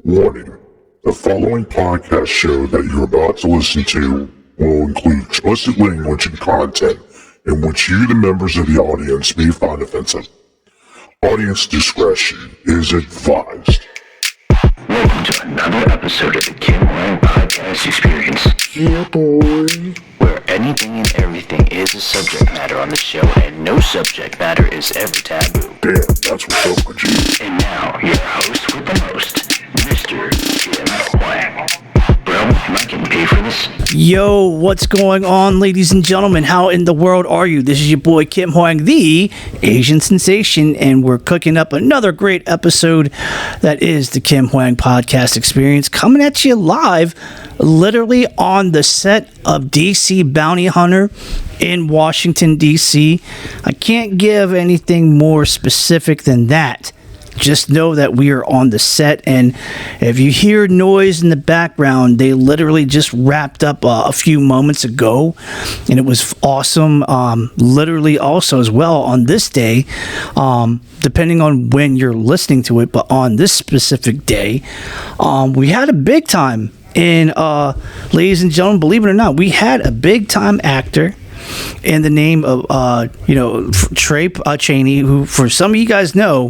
Warning: the following podcast show that you're about to listen to will include explicit language and content in which you, the members of the audience, may find offensive. Audience discretion is advised. Welcome to another episode of the Kim Hoang Podcast Experience. Yeah, boy. Where anything and everything is a subject matter on the show, and no subject matter is ever taboo. Damn, that's what's up with you. And now, your host with the most, Mr. Kim Hoang. Bro, am I getting paid for this? Yo, what's going on, ladies and gentlemen? How in the world are you? This is your boy Kim Hoang, the Asian sensation, and we're cooking up another great episode that is the Kim Hoang Podcast Experience, coming at you live, literally on the set of DC Bounty Hunter in Washington, D.C. I can't give anything more specific than that. Just know that we are on the set, and if you hear noise in the background, they literally just wrapped up a few moments ago, and it was awesome. Literally also as well on this day, depending on when you're listening to it, but on this specific day, we had a big time. And ladies and gentlemen, believe it or not, we had a big time actor in the name of Trey Chaney, who for some of you guys know,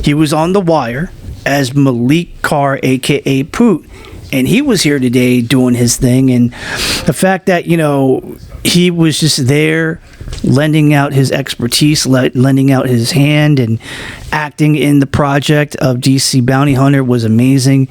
he was on The Wire as Malik Carr, aka Poot, and he was here today doing his thing. And the fact that he was just there lending out his expertise, lending out his hand, and acting in the project of DC Bounty Hunter was amazing.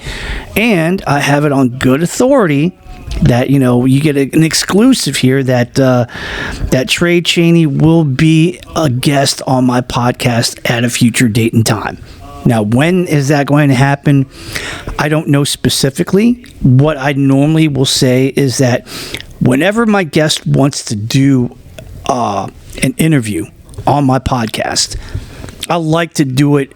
And I have it on good authority that you get an exclusive here that Trey Chaney will be a guest on my podcast at a future date and time. Now, when is that going to happen? I don't know specifically. What I normally will say is that whenever my guest wants to do an interview on my podcast, I like to do it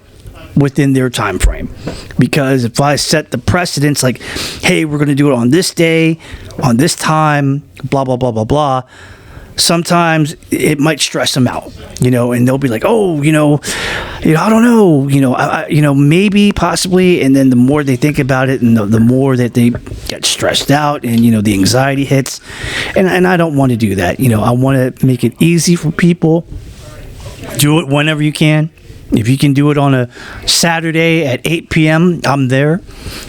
within their time frame, because if I set the precedence like, hey, we're going to do it on this day, on this time, blah blah blah blah blah, sometimes it might stress them out, and they'll be like, oh, I don't know, maybe, possibly, and then the more they think about it, and the more that they get stressed out, and the anxiety hits, and I don't want to do that. I want to make it easy for people. Do it whenever you can. If you can do it on a Saturday at 8 p.m., I'm there.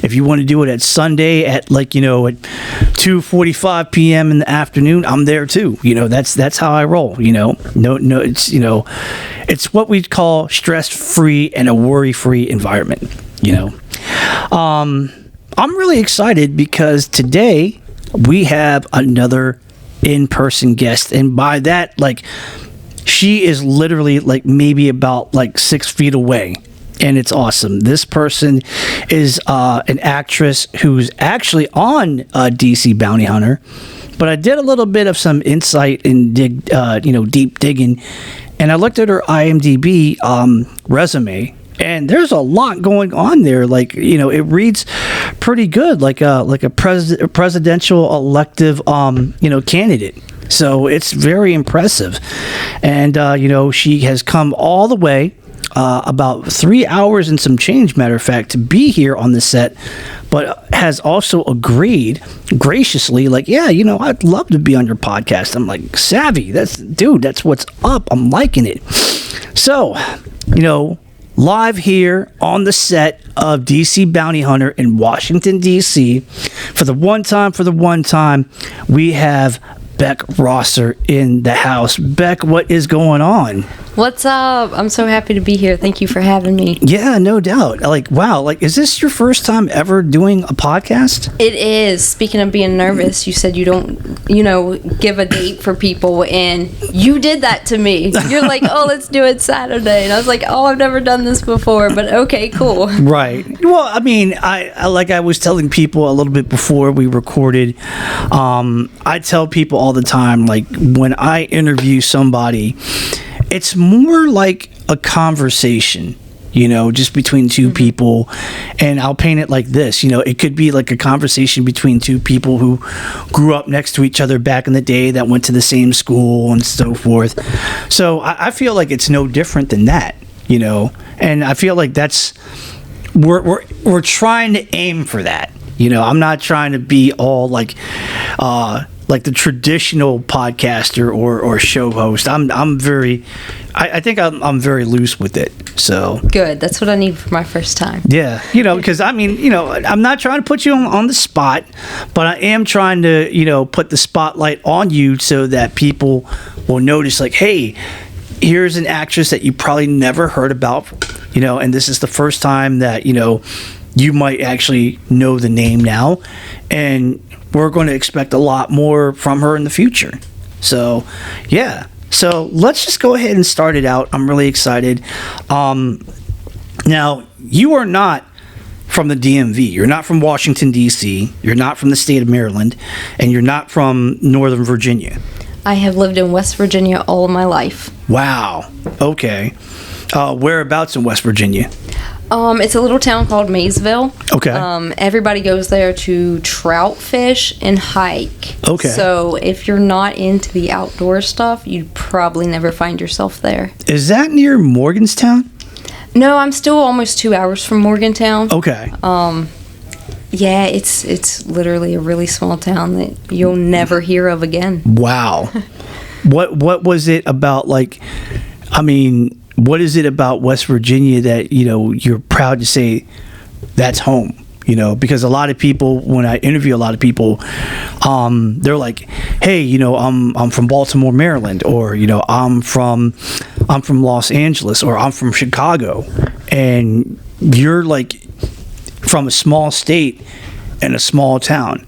If you want to do it at Sunday at at 2:45 p.m. in the afternoon, I'm there too. That's how I roll. No, it's what we call stress-free and a worry-free environment. I'm really excited because today we have another in-person guest, and by that, she is literally maybe about 6 feet away, and it's awesome. This person is an actress who's actually on DC Bounty Hunter, but I did a little bit of some insight and deep digging, and I looked at her IMDb resume, and there's a lot going on there. It reads pretty good, like a presidential elective candidate. So it's very impressive. And, she has come all the way, about 3 hours and some change, matter of fact, to be here on the set, but has also agreed graciously, I'd love to be on your podcast. I'm like, savvy, that's what's up. I'm liking it. So, live here on the set of DC Bounty Hunter in Washington, D.C. For the one time, we have Beck Rosser in the house. Beck, what is going on? What's up? I'm so happy to be here. Thank you for having me. Yeah, no doubt. Wow. Is this your first time ever doing a podcast? It is. Speaking of being nervous, you said you don't, give a date for people, and you did that to me. You're like, oh, let's do it Saturday. And I was like, oh, I've never done this before, but okay, cool. Right. Well, I mean, I was telling people a little bit before we recorded, I tell people all the time, when I interview somebody, it's more like a conversation, just between two people. And I'll paint it like this, it could be like a conversation between two people who grew up next to each other back in the day, that went to the same school and so forth. So I feel like it's no different than that, and I feel like that's we're trying to aim for that. You know, I'm not trying to be all like the traditional podcaster or show host. I think I'm very loose with it. So Good. That's what I need for my first time. yeah, you know, because I mean, you know, I'm not trying to put you on the spot, but I am trying to, you know, put the spotlight on you so that people will notice, like, hey, here's an actress that you probably never heard about, you know, and this is the first time that, you know, you might actually know the name now, and we're going to expect a lot more from her in the future. So, yeah. So let's just go ahead and start it out. I'm really excited. Now, you are not from the DMV. You're not from Washington, D.C. You're not from the state of Maryland. And you're not from Northern Virginia. I have lived in West Virginia all of my life. Wow. Okay. Whereabouts in West Virginia? It's a little town called Maysville. Okay. Everybody goes there to trout fish and hike. Okay. So if you're not into the outdoor stuff, you'd probably never find yourself there. Is that near Morgantown? No, I'm still almost 2 hours from Morgantown. Okay. Yeah, it's literally a really small town that you'll never hear of again. Wow. What was it about, like, I mean, what is it about West Virginia that, you know, you're proud to say that's home? You know, because a lot of people, when I interview a lot of people, they're like, hey, you know, I'm from Baltimore, Maryland, or, you know, I'm from Los Angeles, or I'm from Chicago, and you're like from a small state and a small town,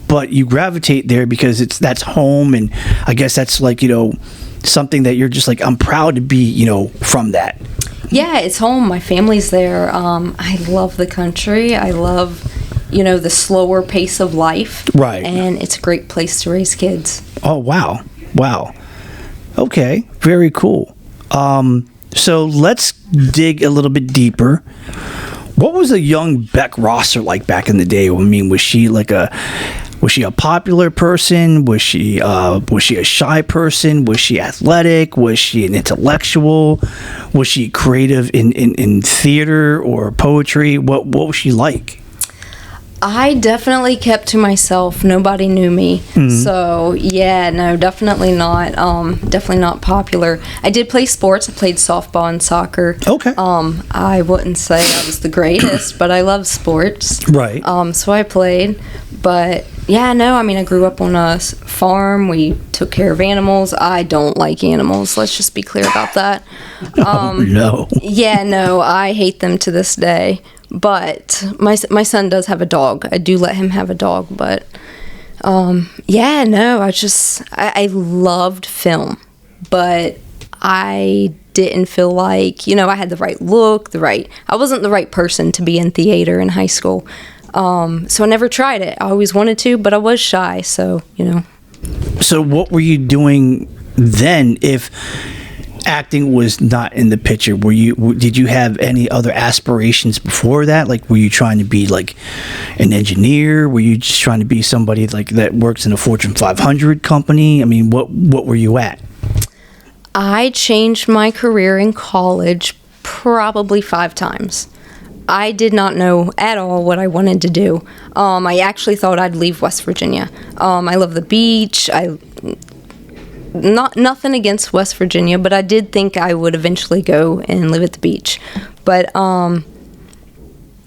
but you gravitate there because that's home, and I guess that's like, you know, something that you're just like, I'm proud to be, you know, from that. Yeah, it's home. My family's there. I love the country. I love, you know, the slower pace of life. Right. And it's a great place to raise kids. Oh, wow. Okay, very cool. So let's dig a little bit deeper. What was a young Beck Rosser like back in the day? I mean, was she a popular person? Was she a shy person? Was she athletic? Was she an intellectual? Was she creative in theater or poetry? What was she like? I definitely kept to myself. Nobody knew me. Mm-hmm. So, yeah, no, definitely not. Definitely not popular. I did play sports. I played softball and soccer. Okay. I wouldn't say I was the greatest, but I love sports. Right. So I played. But, yeah, no, I mean, I grew up on a farm. We took care of animals. I don't like animals. Let's just be clear about that. No. Yeah, no, I hate them to this day. But my son does have a dog. I do let him have a dog. But, yeah, no, I loved film. But I didn't feel like, you know, I had the right look, I wasn't the right person to be in theater in high school. So I never tried it. I always wanted to, but I was shy, so, you know. So what were you doing then if acting was not in the picture? Did you have any other aspirations before that? Like, were you trying to be like an engineer? Were you just trying to be somebody like that works in a Fortune 500 company? I mean, what were you at? I changed my career in college probably 5 times. I did not know at all what I wanted to do. I actually thought I'd leave West Virginia. I love the beach. Nothing against West Virginia, but I did think I would eventually go and live at the beach. But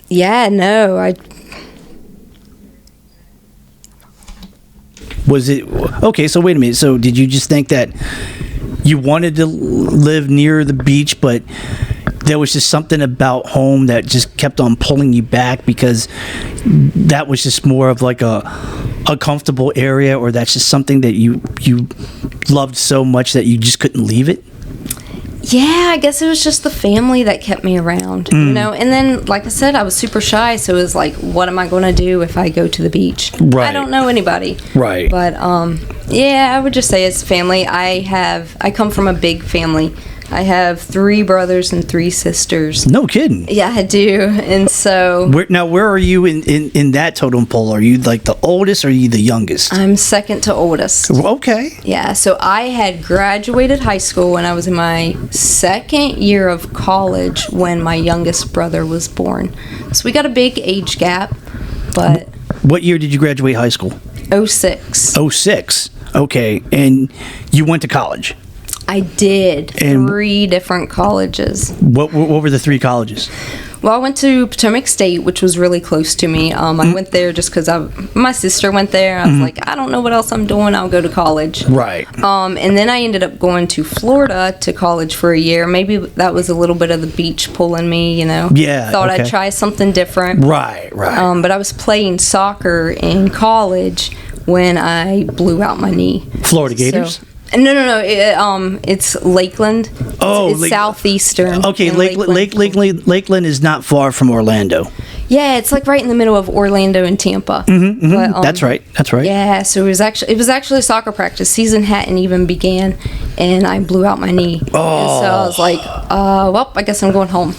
yeah, no, Was it okay? So wait a minute. So did you just think that you wanted to live near the beach, but there was just something about home that just kept on pulling you back because that was just more of like a comfortable area, or that's just something that you loved so much that you just couldn't leave it? Yeah, I guess it was just the family that kept me around, you know. And then, like I said, I was super shy, so it was like, what am I going to do if I go to the beach? Right. I don't know anybody. Right. But yeah, I would just say it's family. I come from a big family. I have 3 brothers and 3 sisters. No kidding. Yeah, I do. And so Where are you in that totem pole? Are you like the oldest or are you the youngest? I'm second to oldest. Okay. Yeah, so I had graduated high school when I was in my second year of college when my youngest brother was born. So we got a big age gap, but... What year did you graduate high school? 06. 06. Okay. And you went to college? I did. And 3 different colleges. What were the 3 colleges? Well, I went to Potomac State, which was really close to me. I went there just because my sister went there. I was like, I don't know what else I'm doing. I'll go to college. Right. And then I ended up going to Florida to college for a year. Maybe that was a little bit of the beach pulling me, you know. Yeah. Thought I'd try something different. Right. But I was playing soccer in college when I blew out my knee. Florida Gators? So, no. It's Lakeland. It's southeastern. Okay, Lakeland is not far from Orlando. Yeah, it's like right in the middle of Orlando and Tampa. But, That's right. Yeah, so it was actually soccer practice. Season hadn't even began, and I blew out my knee. Oh. And so I was like, well, I guess I'm going home.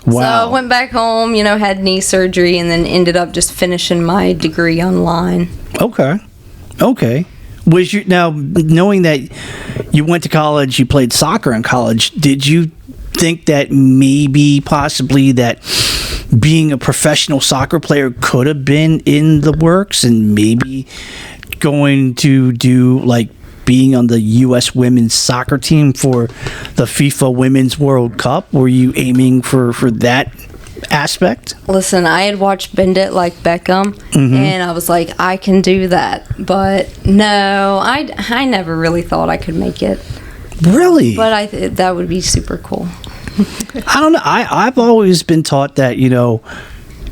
Wow. So I went back home, had knee surgery, and then ended up just finishing my degree online. Okay. Was you now knowing that you went to college, you played soccer in college? Did you think that maybe, possibly, that being a professional soccer player could have been in the works, and maybe going to do like being on the U.S. women's soccer team for the FIFA Women's World Cup? Were you aiming for that aspect? Listen, I had watched Bend It Like Beckham, and I was like, I can do that. But no, I never really thought I could make it. Really? But that would be super cool. I don't know. I've always been taught that,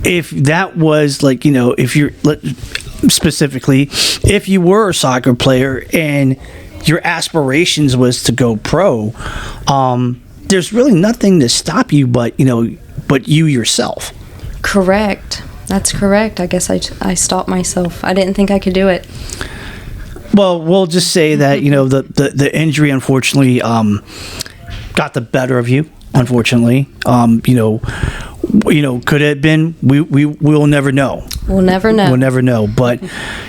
if that was like, if you're specifically, if you were a soccer player and your aspirations was to go pro, there's really nothing to stop you but you yourself. Correct. That's correct. I guess I stopped myself. I didn't think I could do it. Well, we'll just say that, the injury, unfortunately, got the better of you, unfortunately. Could it have been? We'll never know. We'll never know. We'll never know. But,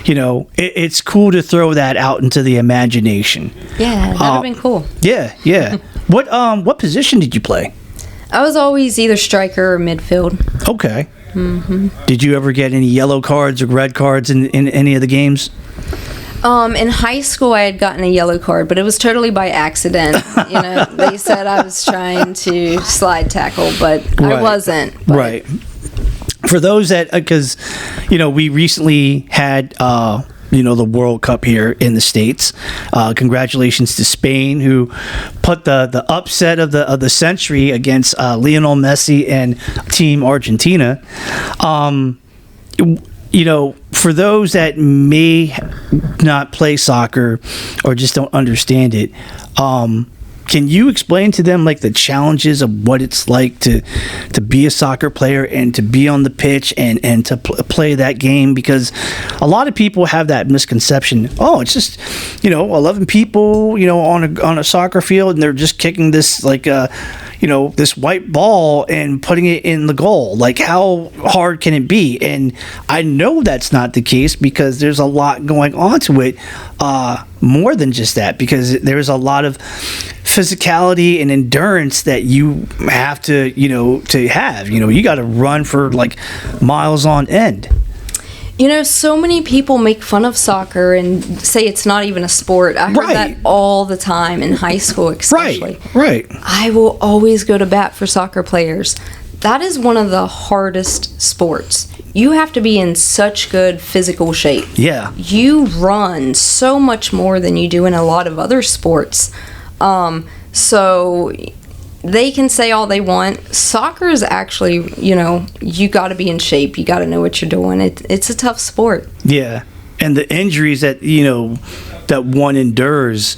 it's cool to throw that out into the imagination. Yeah, that would have been cool. Yeah. What position did you play? I was always either striker or midfield. Okay. Did you ever get any yellow cards or red cards in any of the games? In high school, I had gotten a yellow card, but it was totally by accident. They said I was trying to slide tackle, but I wasn't. But. Right. For those that, because, we recently had, the World Cup here in the States. Congratulations to Spain, who put the upset of the century against Lionel Messi and Team Argentina. For those that may not play soccer or just don't understand it, can you explain to them like the challenges of what it's like to be a soccer player and to be on the pitch and to play that game? Because a lot of people have that misconception. Oh, it's just 11 people on a soccer field and they're just kicking this like this white ball and putting it in the goal. Like, how hard can it be? And I know that's not the case because there's a lot going on to it, more than just that, because there's a lot of physicality and endurance that you have to have. You got to run for like miles on end. So many people make fun of soccer and say it's not even a sport. I heard that all the time in high school, especially. Right. I will always go to bat for soccer players. That is one of the hardest sports. You have to be in such good physical shape. Yeah. You run so much more than you do in a lot of other sports. So they can say all they want. Soccer is actually, you got to be in shape. You got to know what you're doing. It's a tough sport. Yeah. And the injuries that, that one endures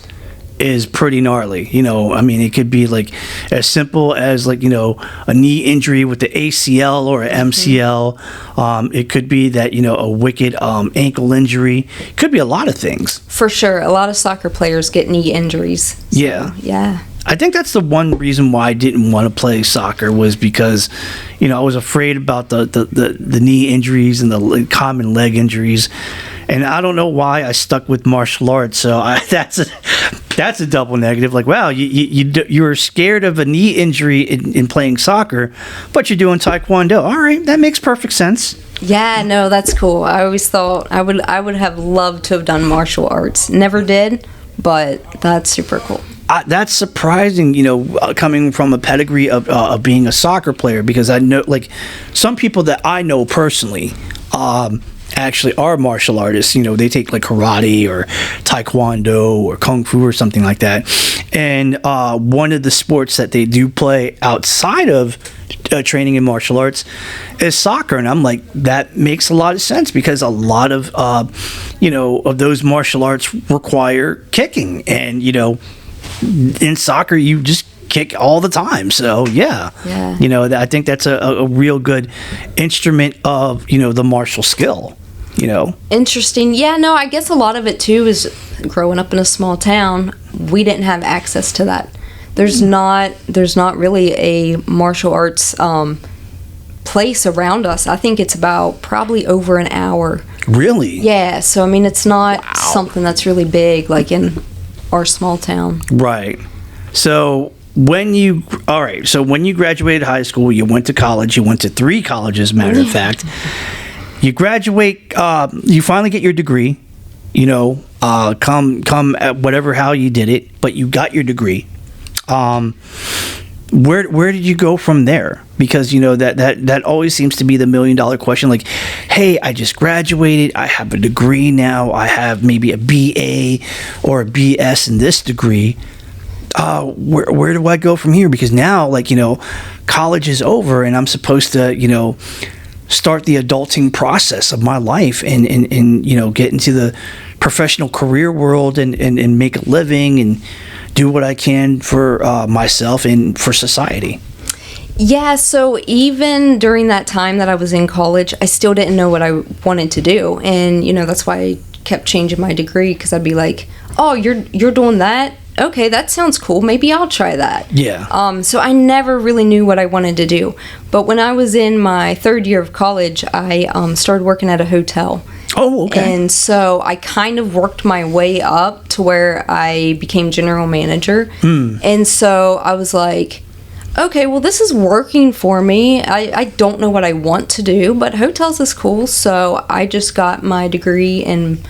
is pretty gnarly. It could be like as simple as like, a knee injury with the ACL or an MCL. It could be that, a wicked ankle injury. It could be a lot of things. For sure. A lot of soccer players get knee injuries. So, yeah. I think that's the one reason why I didn't want to play soccer was because, I was afraid about the knee injuries and the common leg injuries, and I don't know why I stuck with martial arts. So that's a double negative. Like, wow, you were scared of a knee injury in playing soccer, but you're doing taekwondo. All right, that makes perfect sense. Yeah, no, that's cool. I always thought I would have loved to have done martial arts. Never did, but that's super cool. That's surprising, coming from a pedigree of being a soccer player, because I know, like, some people that I know personally actually are martial artists. They take like karate or taekwondo or kung fu or something like that. And one of the sports that they do play outside of training in martial arts is soccer. And I'm like, that makes a lot of sense, because a lot of, of those martial arts require kicking. And, in soccer, you just kick all the time. So yeah. I think that's a real good instrument of the martial skill. Interesting. Yeah, no, I guess a lot of it too is growing up in a small town. We didn't have access to that. There's not really a martial arts place around us. I think it's about probably over an hour. Really? Yeah. So I mean, it's not something that's really big like in our small town. Right. So when you graduated high school, you went to college. You went to 3 colleges, matter of fact. You graduate. You finally get your degree. Come at whatever how you did it, but you got your degree. Where did you go from there? Because that always seems to be the $1 million question. Like, hey, I just graduated. I have a degree now. I have maybe a BA or a BS in this degree. Where do I go from here? Because now, college is over, and I'm supposed to, start the adulting process of my life and get into the professional career world and make a living and do what I can for myself and for society. Yeah, so even during that time that I was in college, I still didn't know what I wanted to do. And, that's why I kept changing my degree, because I'd be like, oh, you're doing that? Okay, that sounds cool. Maybe I'll try that. Yeah. So I never really knew what I wanted to do. But when I was in my 3rd year of college, I started working at a hotel. Oh, okay. And so I kind of worked my way up to where I became general manager. And so I was like, okay, well, this is working for me. I don't know what I want to do, but hotels is cool. So I just got my degree in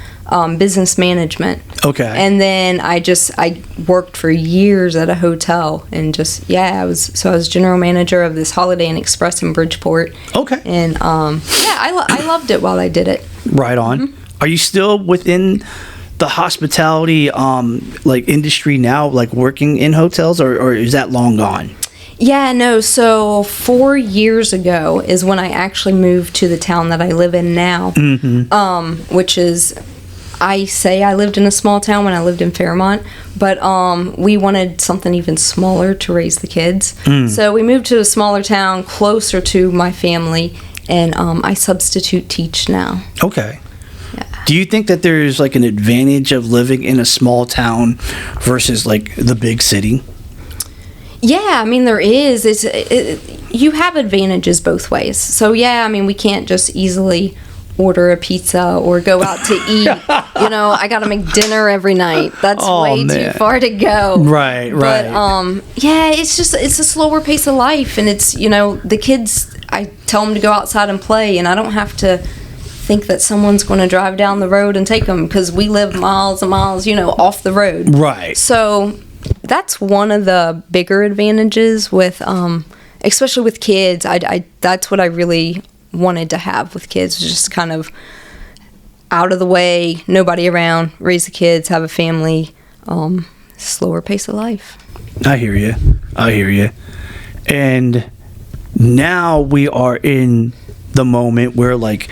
business management. Okay. And then I worked for years at a hotel, and I was general manager of this Holiday Inn Express in Bridgeport. Okay. And I loved it while I did it. Right on. Mm-hmm. Are you still within the hospitality industry now, like working in hotels, or is that long gone? Yeah, no. So 4 years ago is when I actually moved to the town that I live in now, which is, I say I lived in a small town when I lived in Fairmont, but we wanted something even smaller to raise the kids. So we moved to a smaller town closer to my family, and I substitute teach now. Okay. Yeah. Do you think that there's like an advantage of living in a small town versus like the big city? Yeah, I mean, there is. You have advantages both ways. So, yeah, I mean, we can't just easily order a pizza or go out to eat. I got to make dinner every night. That's too far to go. Right. But, yeah, it's a slower pace of life. And it's, the kids, I tell them to go outside and play, and I don't have to think that someone's going to drive down the road and take them, because we live miles and miles, off the road. Right. So that's one of the bigger advantages with, especially with kids. That's what I really wanted to have with kids, just kind of out of the way, nobody around, raise the kids, have a family, slower pace of life. I hear you. And now we are in the moment where, like,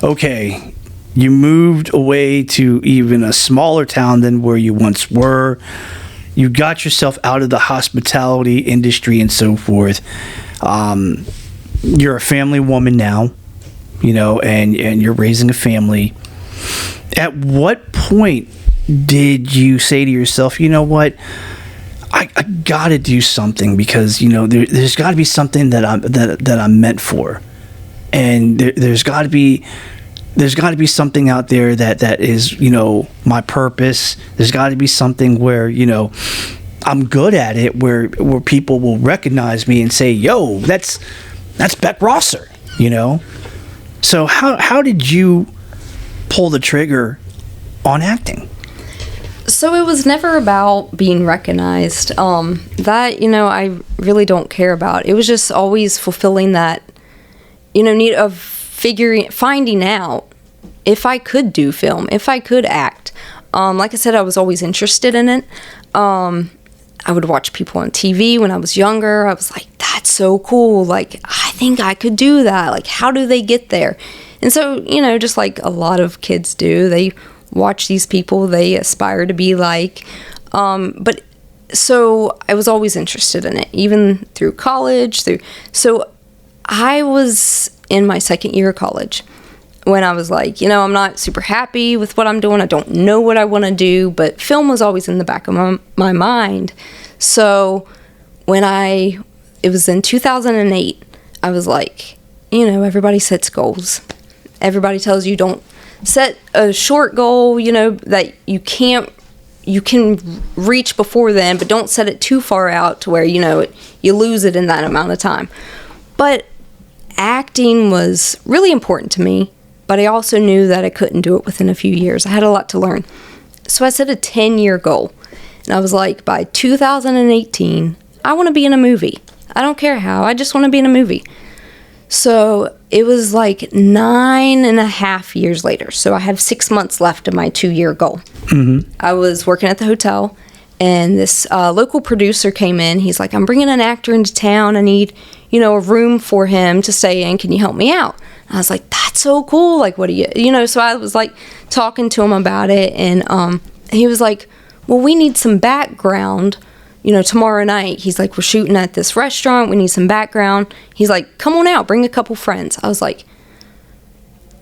okay, you moved away to even a smaller town than where you once were. You got yourself out of the hospitality industry and so forth. You're a family woman now, and you're raising a family. At what point did you say to yourself, you know what? I got to do something because, there's got to be something that I'm meant for. And there's got to be something out there that is, my purpose. There's got to be something where, I'm good at it, where people will recognize me and say, yo, that's Beck Rosser, So how did you pull the trigger on acting? So it was never about being recognized. That, I really don't care about. It was just always fulfilling that, need of finding out if I could do film, if I could act. Like I said, I was always interested in it. I would watch people on TV when I was younger. I was like, that's so cool. Like, I think I could do that. Like, how do they get there? And so, just like a lot of kids do, they watch these people they aspire to be like. But so I was always interested in it, even through college. So I was in my second year of college when I was like, I'm not super happy with what I'm doing. I don't know what I want to do, but film was always in the back of my mind. So when it was in 2008, I was like, everybody sets goals. Everybody tells you don't set a short goal, that you can reach before then, but don't set it too far out to where, you lose it in that amount of time. But acting was really important to me, but I also knew that I couldn't do it within a few years. I had a lot to learn. So I set a 10-year goal. And I was like, by 2018, I want to be in a movie. I don't care how. I just want to be in a movie. So it was like 9.5 years later. So I had 6 months left of my 2-year goal. Mm-hmm. I was working at the hotel, and this local producer came in. He's like, I'm bringing an actor into town. I need, a room for him to stay in. Can you help me out? And I was like, that's so cool. Like, what do you, so I was like talking to him about it. And he was like, well, we need some background. Tomorrow night, he's like, we're shooting at this restaurant. We need some background. He's like, come on out, bring a couple friends. I was like,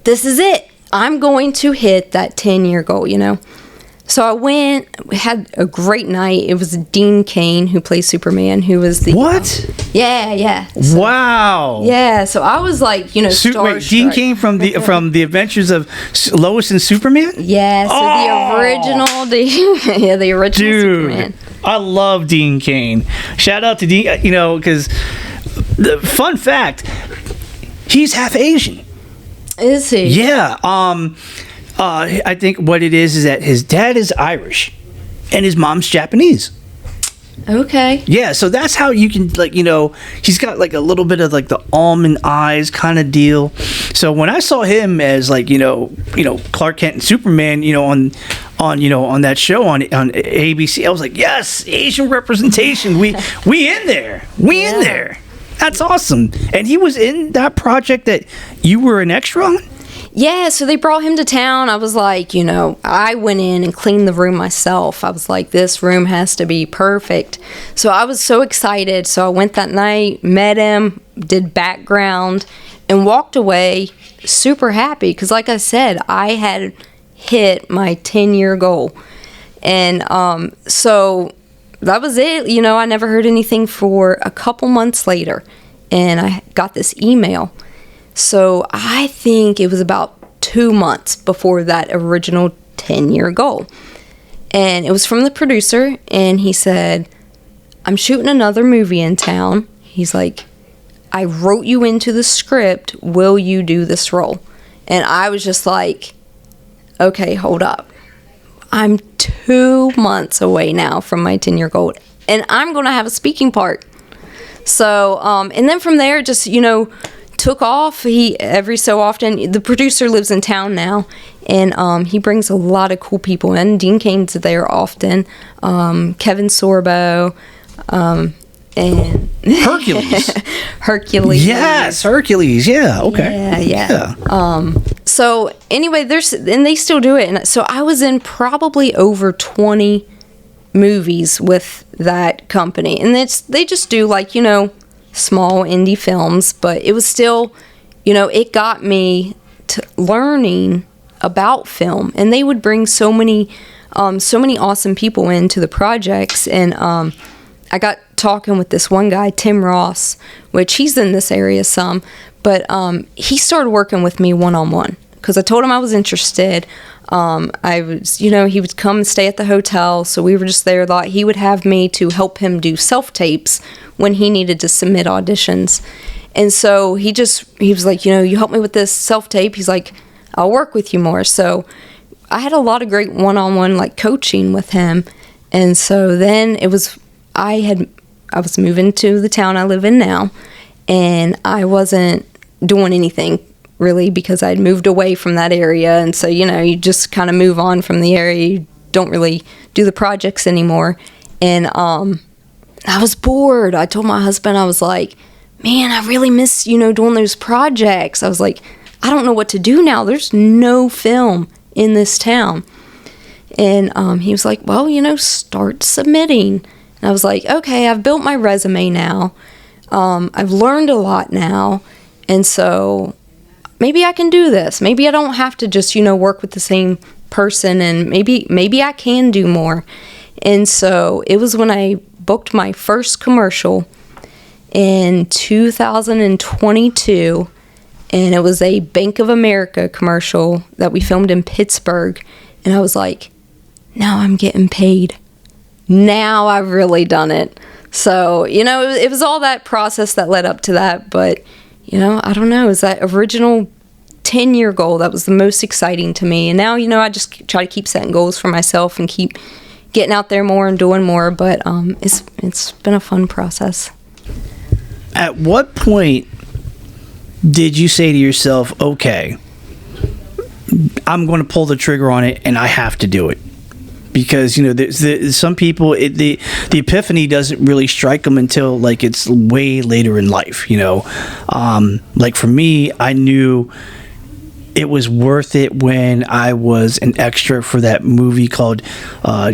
this is it. I'm going to hit that 10-year goal, So I went, we had a great night. It was Dean Cain, who plays Superman, who was the... What? Yeah. So, wow. Yeah, so I was like, starstruck. Wait, Dean Cain from the Adventures of Lois and Superman? Yeah, so the original Dude, Superman. I love Dean Cain. Shout out to Dean, because the fun fact, he's half Asian. Is he? Yeah. I think what it is that his dad is Irish and his mom's Japanese. Okay. Yeah, so that's how you can, he's got like a little bit of like the almond eyes kind of deal. So when I saw him as like, Clark Kent and Superman, on that show on ABC, I was like, yes, Asian representation. We in there. In there. That's awesome. And he was in that project that you were an extra on? Yeah, so they brought him to town. I was like, I went in and cleaned the room myself. I was like, this room has to be perfect. So I was so excited. So I went that night, met him, did background, and walked away super happy. Because like I said, I had hit my 10-year goal. And so that was it. I never heard anything for a couple months later. And I got this email. So I think it was about 2 months before that original 10-year goal. And it was from the producer, and he said, I'm shooting another movie in town. He's like, I wrote you into the script. Will you do this role? And I was just like, okay, hold up. I'm 2 months away now from my 10-year goal, and I'm going to have a speaking part. So, and then from there, just, took off. He every so often, the producer lives in town now, and he brings a lot of cool people in. Dean Cain's there often. Kevin Sorbo, and Hercules. Yes, Hercules. Yeah. Okay. Yeah. So anyway, and they still do it. And so I was in probably over 20 movies with that company, and they just do small indie films, but it was still, it got me to learning about film, and they would bring so many awesome people into the projects, and I got talking with this one guy, Tim Ross, which he's in this area some, but he started working with me one-on-one because I told him I was interested. I was, he would come and stay at the hotel, so we were just there. Thought he would have me to help him do self-tapes when he needed to submit auditions. And so he was like, you help me with this self-tape. He's like, I'll work with you more. So I had a lot of great one-on-one like coaching with him. And so then I was moving to the town I live in now, and I wasn't doing anything really because I'd moved away from that area. And so, you just kind of move on from the area. You don't really do the projects anymore. And I was bored. I told my husband, I was like, man, I really miss, doing those projects. I was like, I don't know what to do now. There's no film in this town. And he was like, well, start submitting. And I was like, okay, I've built my resume now. I've learned a lot now. And so maybe I can do this. Maybe I don't have to just, work with the same person, and maybe I can do more. And so it was when I booked my first commercial in 2022, and it was a Bank of America commercial that we filmed in Pittsburgh. And I was like, now I'm getting paid. Now I've really done it. So, it was all that process that led up to that. But, I don't know, is that original 10-year goal that was the most exciting to me. And now, I just try to keep setting goals for myself and keep getting out there more and doing more. But it's been a fun process. At what point did you say to yourself, okay, I'm going to pull the trigger on it and I have to do it? Because, some people, the epiphany doesn't really strike them until, like, it's way later in life, Like, for me, I knew it was worth it when I was an extra for that movie called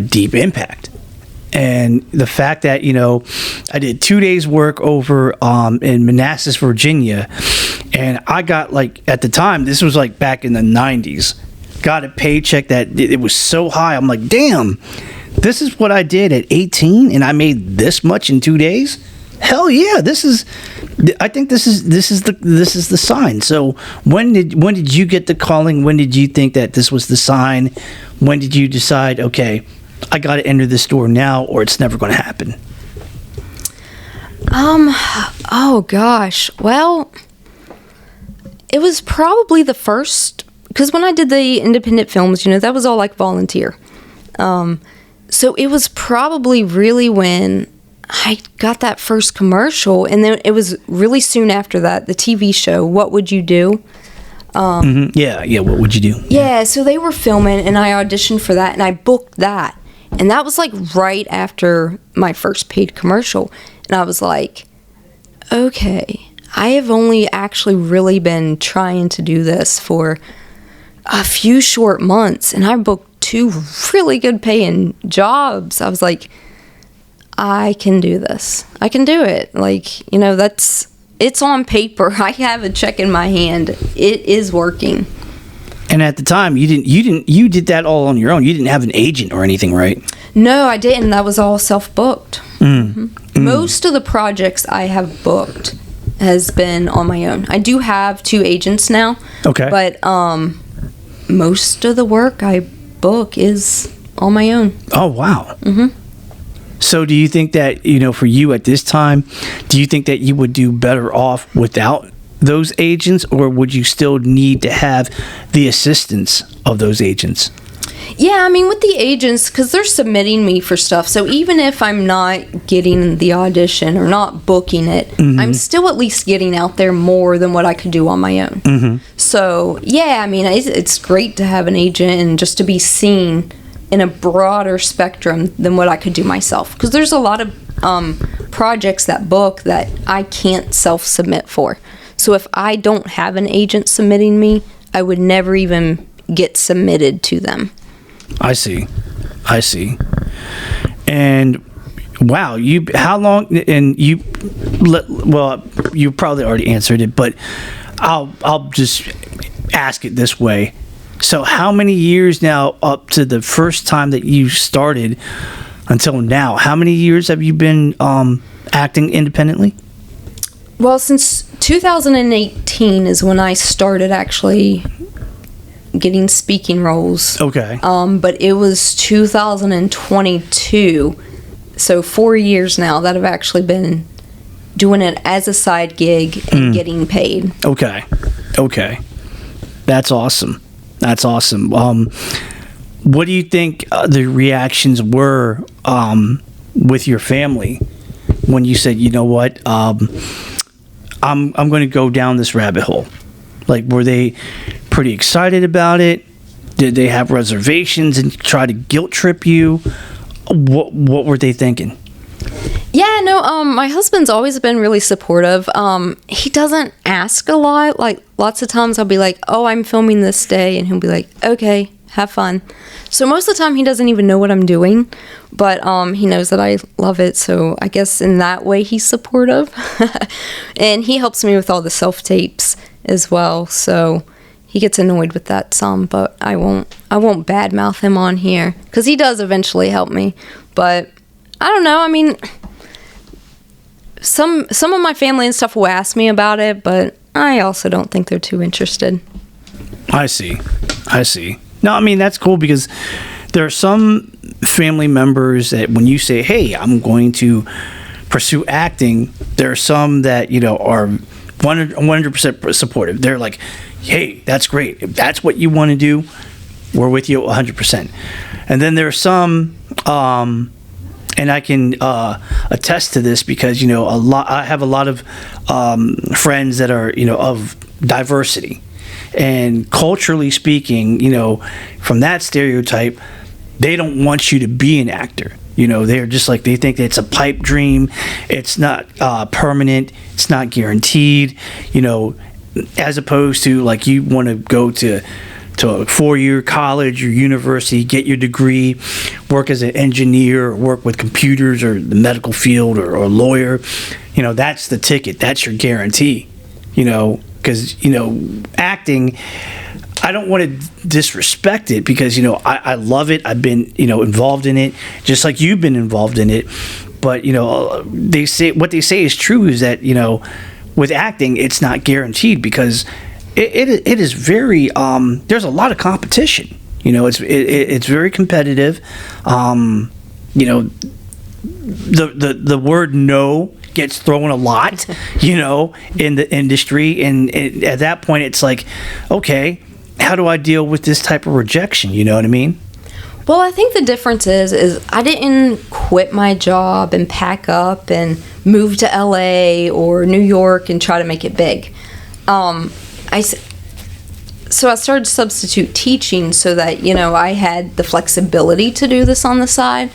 Deep Impact. And the fact that, I did 2 days work over in Manassas, Virginia, and I got, like, at the time, this was, like, back in the 90s, got a paycheck that it was so high. I'm like, damn, this is what I did at 18 and I made this much in 2 days. Hell yeah, I think this is the sign. So when did you get the calling? When did you think that this was the sign? When did you decide, okay, I got to enter this door now or it's never going to happen? Oh gosh. Well, it was probably the first, because when I did the independent films, that was all like volunteer. So it was probably really when I got that first commercial, and then it was really soon after that, the TV show, What Would You Do? Yeah, What Would You Do? Yeah, so they were filming, and I auditioned for that, and I booked that. And that was like right after my first paid commercial. And I was like, okay, I have only actually really been trying to do this for a few short months, and I booked 2 really good paying jobs. I was like, I can do this. I can do it. Like, it's on paper. I have a check in my hand. It is working. And at the time, you did that all on your own. You didn't have an agent or anything, right? No, I didn't. That was all self-booked. Most of the projects I have booked has been on my own. I do have 2 agents now. Okay. But most of the work I book is on my own. Oh, wow. So do you think that, for you at this time, do you think that you would do better off without those agents, or would you still need to have the assistance of those agents? Yeah, I mean, with the agents, because they're submitting me for stuff, so even if I'm not getting the audition or not booking it, I'm still at least getting out there more than what I could do on my own. So, yeah, I mean, it's great to have an agent and just to be seen in a broader spectrum than what I could do myself. Because there's a lot of projects that book that I can't self-submit for. So if I don't have an agent submitting me, I would never even get submitted to them. I see. And wow, how long, and you probably already answered it, but I'll just ask it this way. So how many years now up to the first time that you started until now. How many years have you been acting independently? Well, since 2018 is when I started actually getting speaking roles. Okay. But it was 2022, so 4 years now that I've actually been doing it as a side gig and getting paid. Okay. That's awesome. What do you think the reactions were with your family when you said, you know what, I'm going to go down this rabbit hole? Like, were they pretty excited about it? Did they have reservations and try to guilt trip you? What were they thinking? Yeah, no, my husband's always been really supportive. He doesn't ask a lot. Like, lots of times I'll be like, oh, I'm filming this day, and he'll be like, okay, have fun. So most of the time he doesn't even know what I'm doing, but he knows that I love it, so I guess in that way he's supportive. And he helps me with all the self-tapes as well, so he gets annoyed with that some, but I won't badmouth him on here, because he does eventually help me. But I don't know, I mean, some of my family and stuff will ask me about it, but I also don't think they're too interested. I see. No, I mean, that's cool, because there are some family members that when you say, hey, I'm going to pursue acting, there are some that, you know, are 100% supportive. They're like, hey, that's great. If that's what you want to do, we're with you 100%. And then there are some, and I can attest to this because, you know, I have a lot of friends that are, you know, of diversity. And culturally speaking, you know, from that stereotype, they don't want you to be an actor. You know, they're just like, they think it's a pipe dream. It's not permanent. It's not guaranteed. You know, as opposed to like you want to go to a 4-year college or university, get your degree, work as an engineer, or work with computers or the medical field or a lawyer. You know, that's the ticket. That's your guarantee. You know, because, you know, acting, I don't want to disrespect it because, you know, I love it. I've been, you know, involved in it, just like you've been involved in it. But, you know, what they say is true is that, you know, with acting, it's not guaranteed because it is very, there's a lot of competition. You know, it's very competitive. You know, the word no gets thrown a lot, you know, in the industry, and at that point it's like, okay, how do I deal with this type of rejection? You know what I mean? Well, I think the difference is I didn't quit my job and pack up and move to LA or New York and try to make it big. So I started substitute teaching so that, you know, I had the flexibility to do this on the side,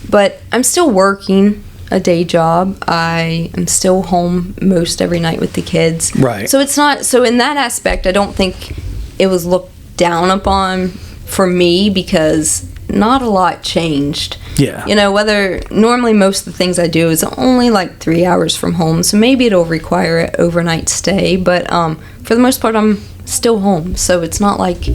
but I'm still working a day job. I am still home most every night with the kids. Right. So it's not, so in that aspect, I don't think it was looked down upon for me because not a lot changed. Yeah. You know, whether normally most of the things I do is only like 3 hours from home, so maybe it'll require an overnight stay, but for the most part, I'm still home. So it's not like,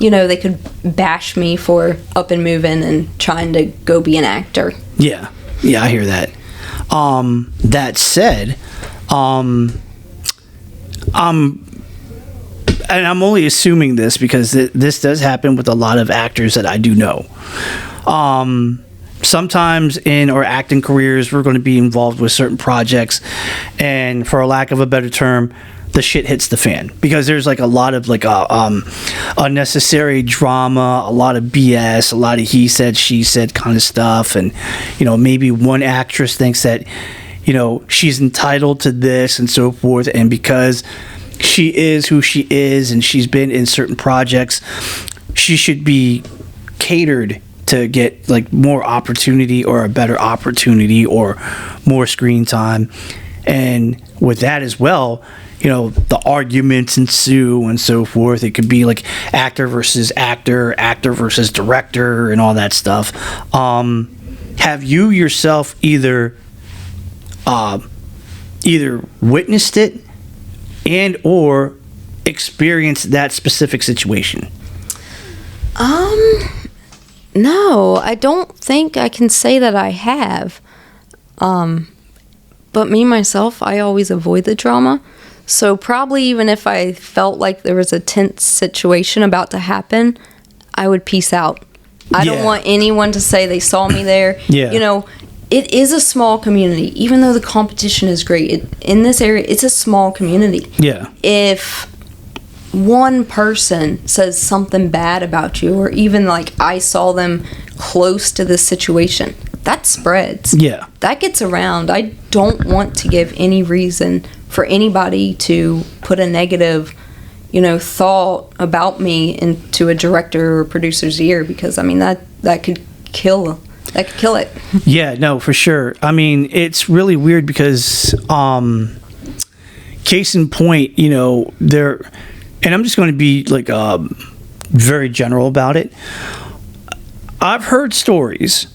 you know, they could bash me for up and moving and trying to go be an actor. Yeah. Yeah, I hear that. That said, and I'm only assuming this because this does happen with a lot of actors that I do know. Sometimes in our acting careers, we're going to be involved with certain projects, and for a lack of a better term, the shit hits the fan because there's like a lot of like unnecessary drama, a lot of BS, a lot of he said, she said kind of stuff. And, you know, maybe one actress thinks that, you know, she's entitled to this and so forth. And because she is who she is and she's been in certain projects, she should be catered to get like more opportunity or a better opportunity or more screen time. And with that as well, you know, the arguments ensue and so forth. It could be like actor versus actor, actor versus director, and all that stuff. Have you yourself either witnessed it and or experienced that specific situation? No, I don't think I can say that I have. But me, myself, I always avoid the drama. So probably even if I felt like there was a tense situation about to happen, I would peace out. I don't want anyone to say they saw me there. Yeah. You know, it is a small community. Even though the competition is great, in this area, it's a small community. Yeah. If one person says something bad about you, or even like I saw them close to this situation, that spreads. Yeah. That gets around. I don't want to give any reason for anybody to put a negative, thought about me into a director or producer's ear, because I mean that could kill it. Yeah, no, for sure. I mean, it's really weird because case in point, there, and I'm just going to be like very general about it. I've heard stories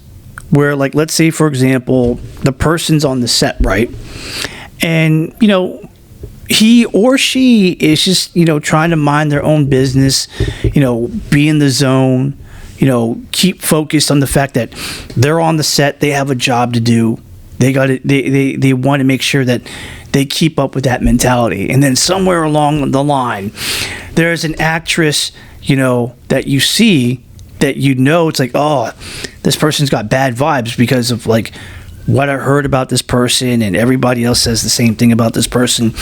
where, like, let's say, for example, the person's on the set, right? And, he or she is just, trying to mind their own business, be in the zone, keep focused on the fact that they're on the set, they have a job to do. They want to make sure that they keep up with that mentality. And then somewhere along the line, there's an actress, that you see that it's like, oh, this person's got bad vibes because of like what I heard about this person, and everybody else says the same thing about this person.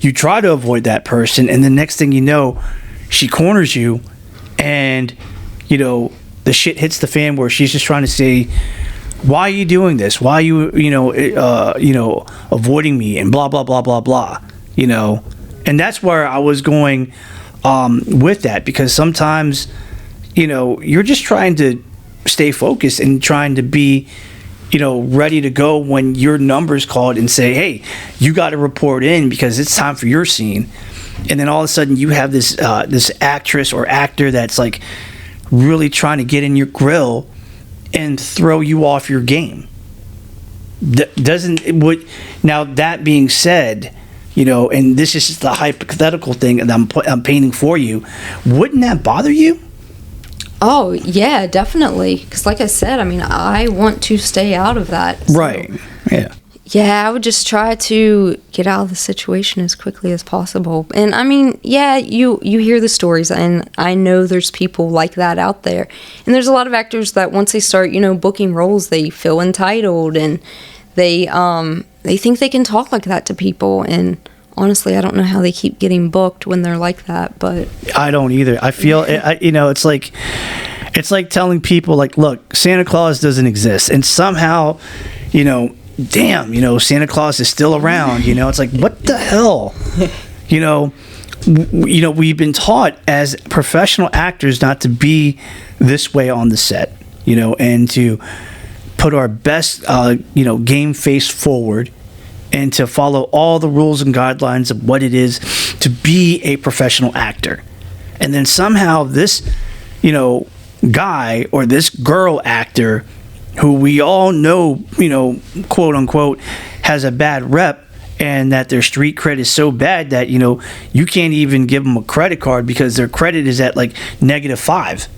You try to avoid that person, and the next thing you know, she corners you, and the shit hits the fan where she's just trying to say, why are you doing this? Why are you avoiding me, and blah blah blah blah blah. And that's where I was going with that, because sometimes you're just trying to stay focused and trying to be ready to go when your number's called and say, hey, you got to report in because it's time for your scene. And then all of a sudden you have this actress or actor that's like really trying to get in your grill and throw you off your game. Now, that being said, and this is just the hypothetical thing that I'm painting for you, wouldn't that bother you? Oh, yeah, definitely. Because like I said, I mean, I want to stay out of that. So. Right. Yeah. Yeah, I would just try to get out of the situation as quickly as possible. And I mean, yeah, you hear the stories, and I know there's people like that out there. And there's a lot of actors that once they start, booking roles, they feel entitled, and they think they can talk like that to people. And honestly, I don't know how they keep getting booked when they're like that, but I don't either. I feel it's like telling people like, look, Santa Claus doesn't exist, and somehow, damn, Santa Claus is still around. It's like, what the hell? We've been taught as professional actors not to be this way on the set, and to put our best, game face forward, and to follow all the rules and guidelines of what it is to be a professional actor. And then somehow this, guy or this girl actor who we all know, quote unquote, has a bad rep, and that their street cred is so bad that, you can't even give them a credit card because their credit is at like -5,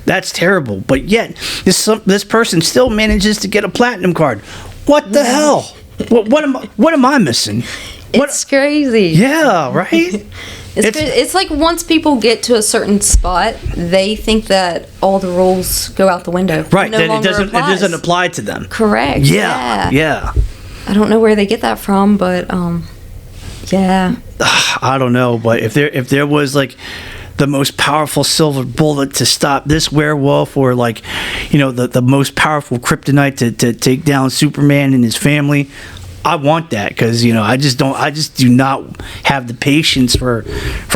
That's terrible. But yet this person still manages to get a platinum card. What the hell? What am I missing? it's crazy. Yeah, right? It's like once people get to a certain spot, they think that all the rules go out the window. Right, no that it doesn't apply to them. Correct. Yeah. I don't know where they get that from, but yeah. I don't know, but if there was like the most powerful silver bullet to stop this werewolf, or like, the most powerful kryptonite to take down Superman and his family, I want that, because I just do not have the patience for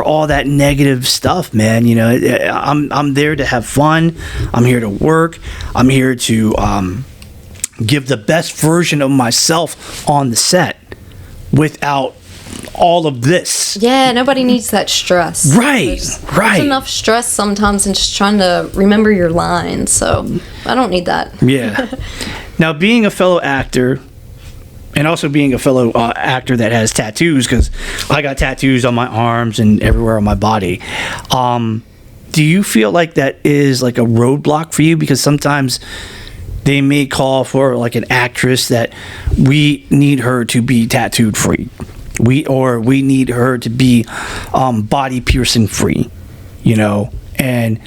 all that negative stuff, man. I'm there to have fun. I'm here to work. I'm here to give the best version of myself on the set without all of this. Yeah, nobody needs that stress. Right. There's enough stress sometimes in just trying to remember your lines, so I don't need that. Yeah. Now, being a fellow actor, and also being a fellow actor that has tattoos, because I got tattoos on my arms and everywhere on my body, do you feel like that is like a roadblock for you? Because sometimes they may call for like an actress that we need her to be tattooed free. We need her to be body piercing free, you know, and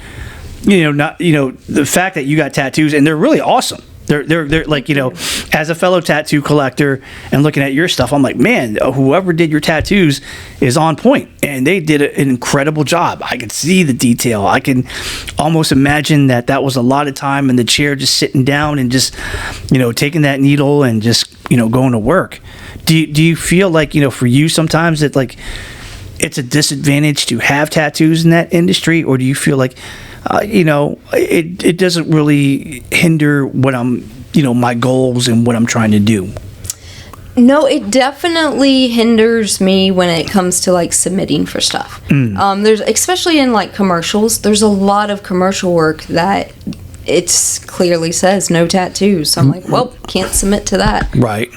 the fact that you got tattoos and they're really awesome. They're like, you know, as a fellow tattoo collector and looking at your stuff, I'm like, man, whoever did your tattoos is on point, and they did an incredible job. I could see the detail. I can almost imagine that was a lot of time in the chair, just sitting down and just, you know, taking that needle and just, you know, going to work. Do you feel like, you know, for you sometimes that like it's a disadvantage to have tattoos in that industry, or do you feel like you know, it doesn't really hinder what I'm, you know, my goals and what I'm trying to do? No, it definitely hinders me when it comes to like submitting for stuff. There's, especially in like commercials, there's a lot of commercial work that it clearly says no tattoos. So I'm like, well, can't submit to that. Right.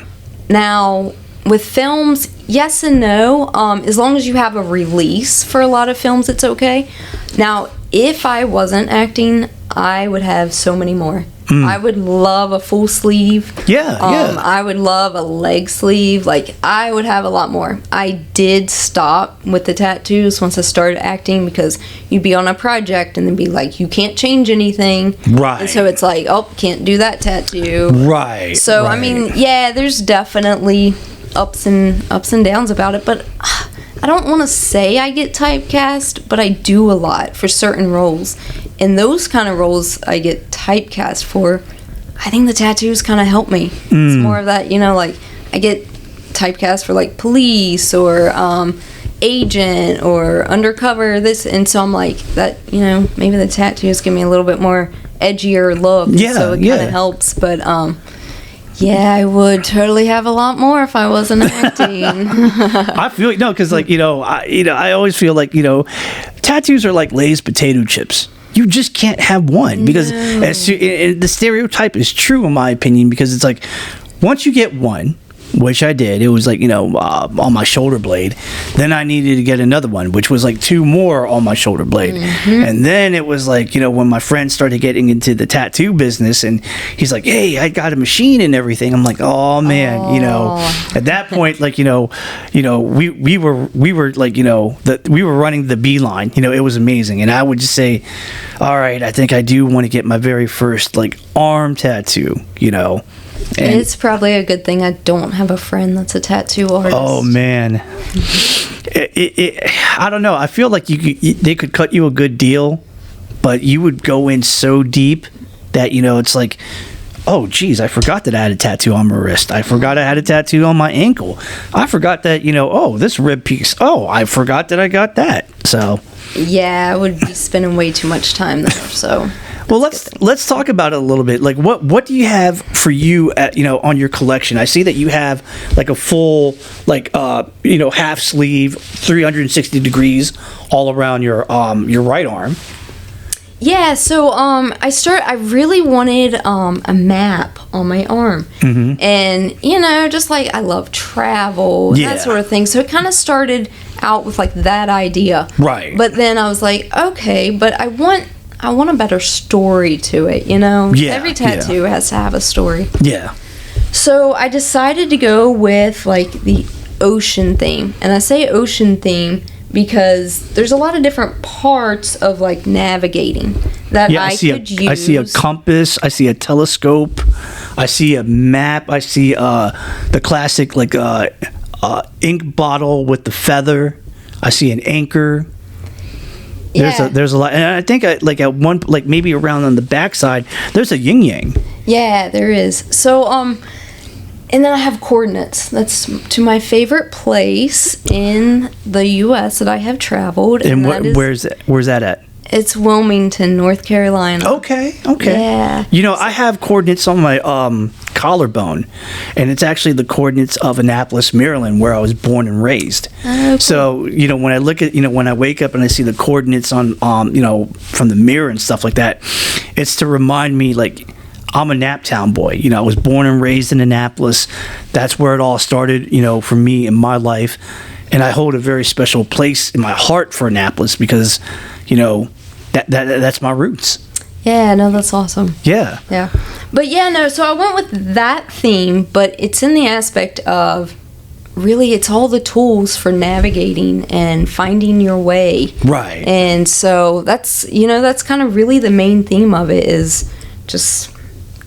Now, with films, yes and no. As long as you have a release for a lot of films, it's okay. Now, if I wasn't acting, I would have so many more. I would love a full sleeve. Yeah. I would love a leg sleeve. Like, I would have a lot more. I did stop with the tattoos once I started acting, because you'd be on a project and then be like, you can't change anything. Right. And so it's like, oh, can't do that tattoo. Right. So, right. I mean, yeah, there's definitely ups and downs about it, but I don't want to say I get typecast, but I do a lot for certain roles. And those kind of roles I get typecast for, I think the tattoos kind of help me. It's more of that, you know, like I get typecast for like police or agent or undercover, this, and so I'm like, that, you know, maybe the tattoos give me a little bit more edgier look. Yeah, so it kind of helps, but yeah, I would totally have a lot more if I wasn't acting. I feel no, because like I always feel like, you know, tattoos are like Lay's potato chips. You just can't have one, because the stereotype is true in my opinion, because it's like once you get one, which I did, it was like, you know, on my shoulder blade. Then I needed to get another one, which was like 2 more on my shoulder blade. And then it was like, you know, when my friend started getting into the tattoo business and he's like, hey, I got a machine and everything. I'm like, oh man, you know, at that point, like, you know, we were like, you know, we were running the beeline, you know, it was amazing. And I would just say, all right, I think I do want to get my very first like arm tattoo, you know. And it's probably a good thing I don't have a friend that's a tattoo artist. Oh man, I don't know. I feel like they could cut you a good deal, but you would go in so deep that, you know, it's like, oh geez, I forgot that I had a tattoo on my wrist. I forgot I had a tattoo on my ankle. I forgot that, you know, oh, this rib piece. Oh, I forgot that I got that. So yeah, I would be spending way too much time there. So. Well, let's talk about it a little bit. Like, what do you have for you at, you know, on your collection? I see that you have like a full, like, you know, half sleeve, 360 degrees all around your right arm. Yeah, so I really wanted a map on my arm. And, you know, just like I love travel and that sort of thing. So it kind of started out with like that idea. Right. But then I was like, okay, but I want a better story to it, you know? Yeah. Every tattoo has to have a story. Yeah. So I decided to go with like the ocean theme. And I say ocean theme because there's a lot of different parts of like navigating that I could use. I see a compass, I see a telescope, I see a map, I see the classic like ink bottle with the feather, I see an anchor. There's a lot, and I think like at one, like maybe around on the backside, there's a yin yang. Yeah, there is. So and then I have coordinates. That's to my favorite place in the U.S. that I have traveled. And where's that at? It's Wilmington, North Carolina. Okay. Yeah. You know, I have coordinates on my collarbone, and it's actually the coordinates of Annapolis, Maryland, where I was born and raised. Okay. So, you know, when I look at, you know, when I wake up and I see the coordinates on, you know, from the mirror and stuff like that, it's to remind me, like, I'm a Naptown boy. You know, I was born and raised in Annapolis. That's where it all started, you know, for me in my life. And I hold a very special place in my heart for Annapolis because, you know, that's my roots. Yeah, no, that's awesome. Yeah. Yeah. But yeah, no, so I went with that theme, but it's in the aspect of really it's all the tools for navigating and finding your way. Right. And so that's kind of really the main theme of it, is just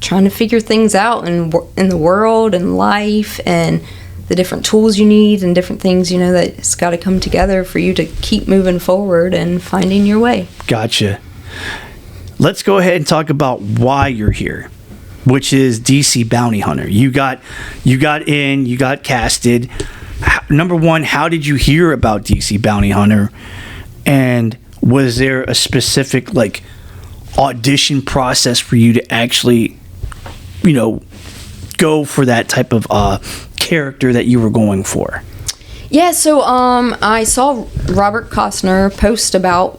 trying to figure things out in the world and life, and the different tools you need and different things, that it's got to come together for you to keep moving forward and finding your way. Gotcha. Let's go ahead and talk about why you're here, which is DC Bounty Hunter. You got casted. Number one, how did you hear about DC Bounty Hunter? And was there a specific audition process for you to actually, go for that type of character that you were going for? Yeah, so I saw Robert Costner post about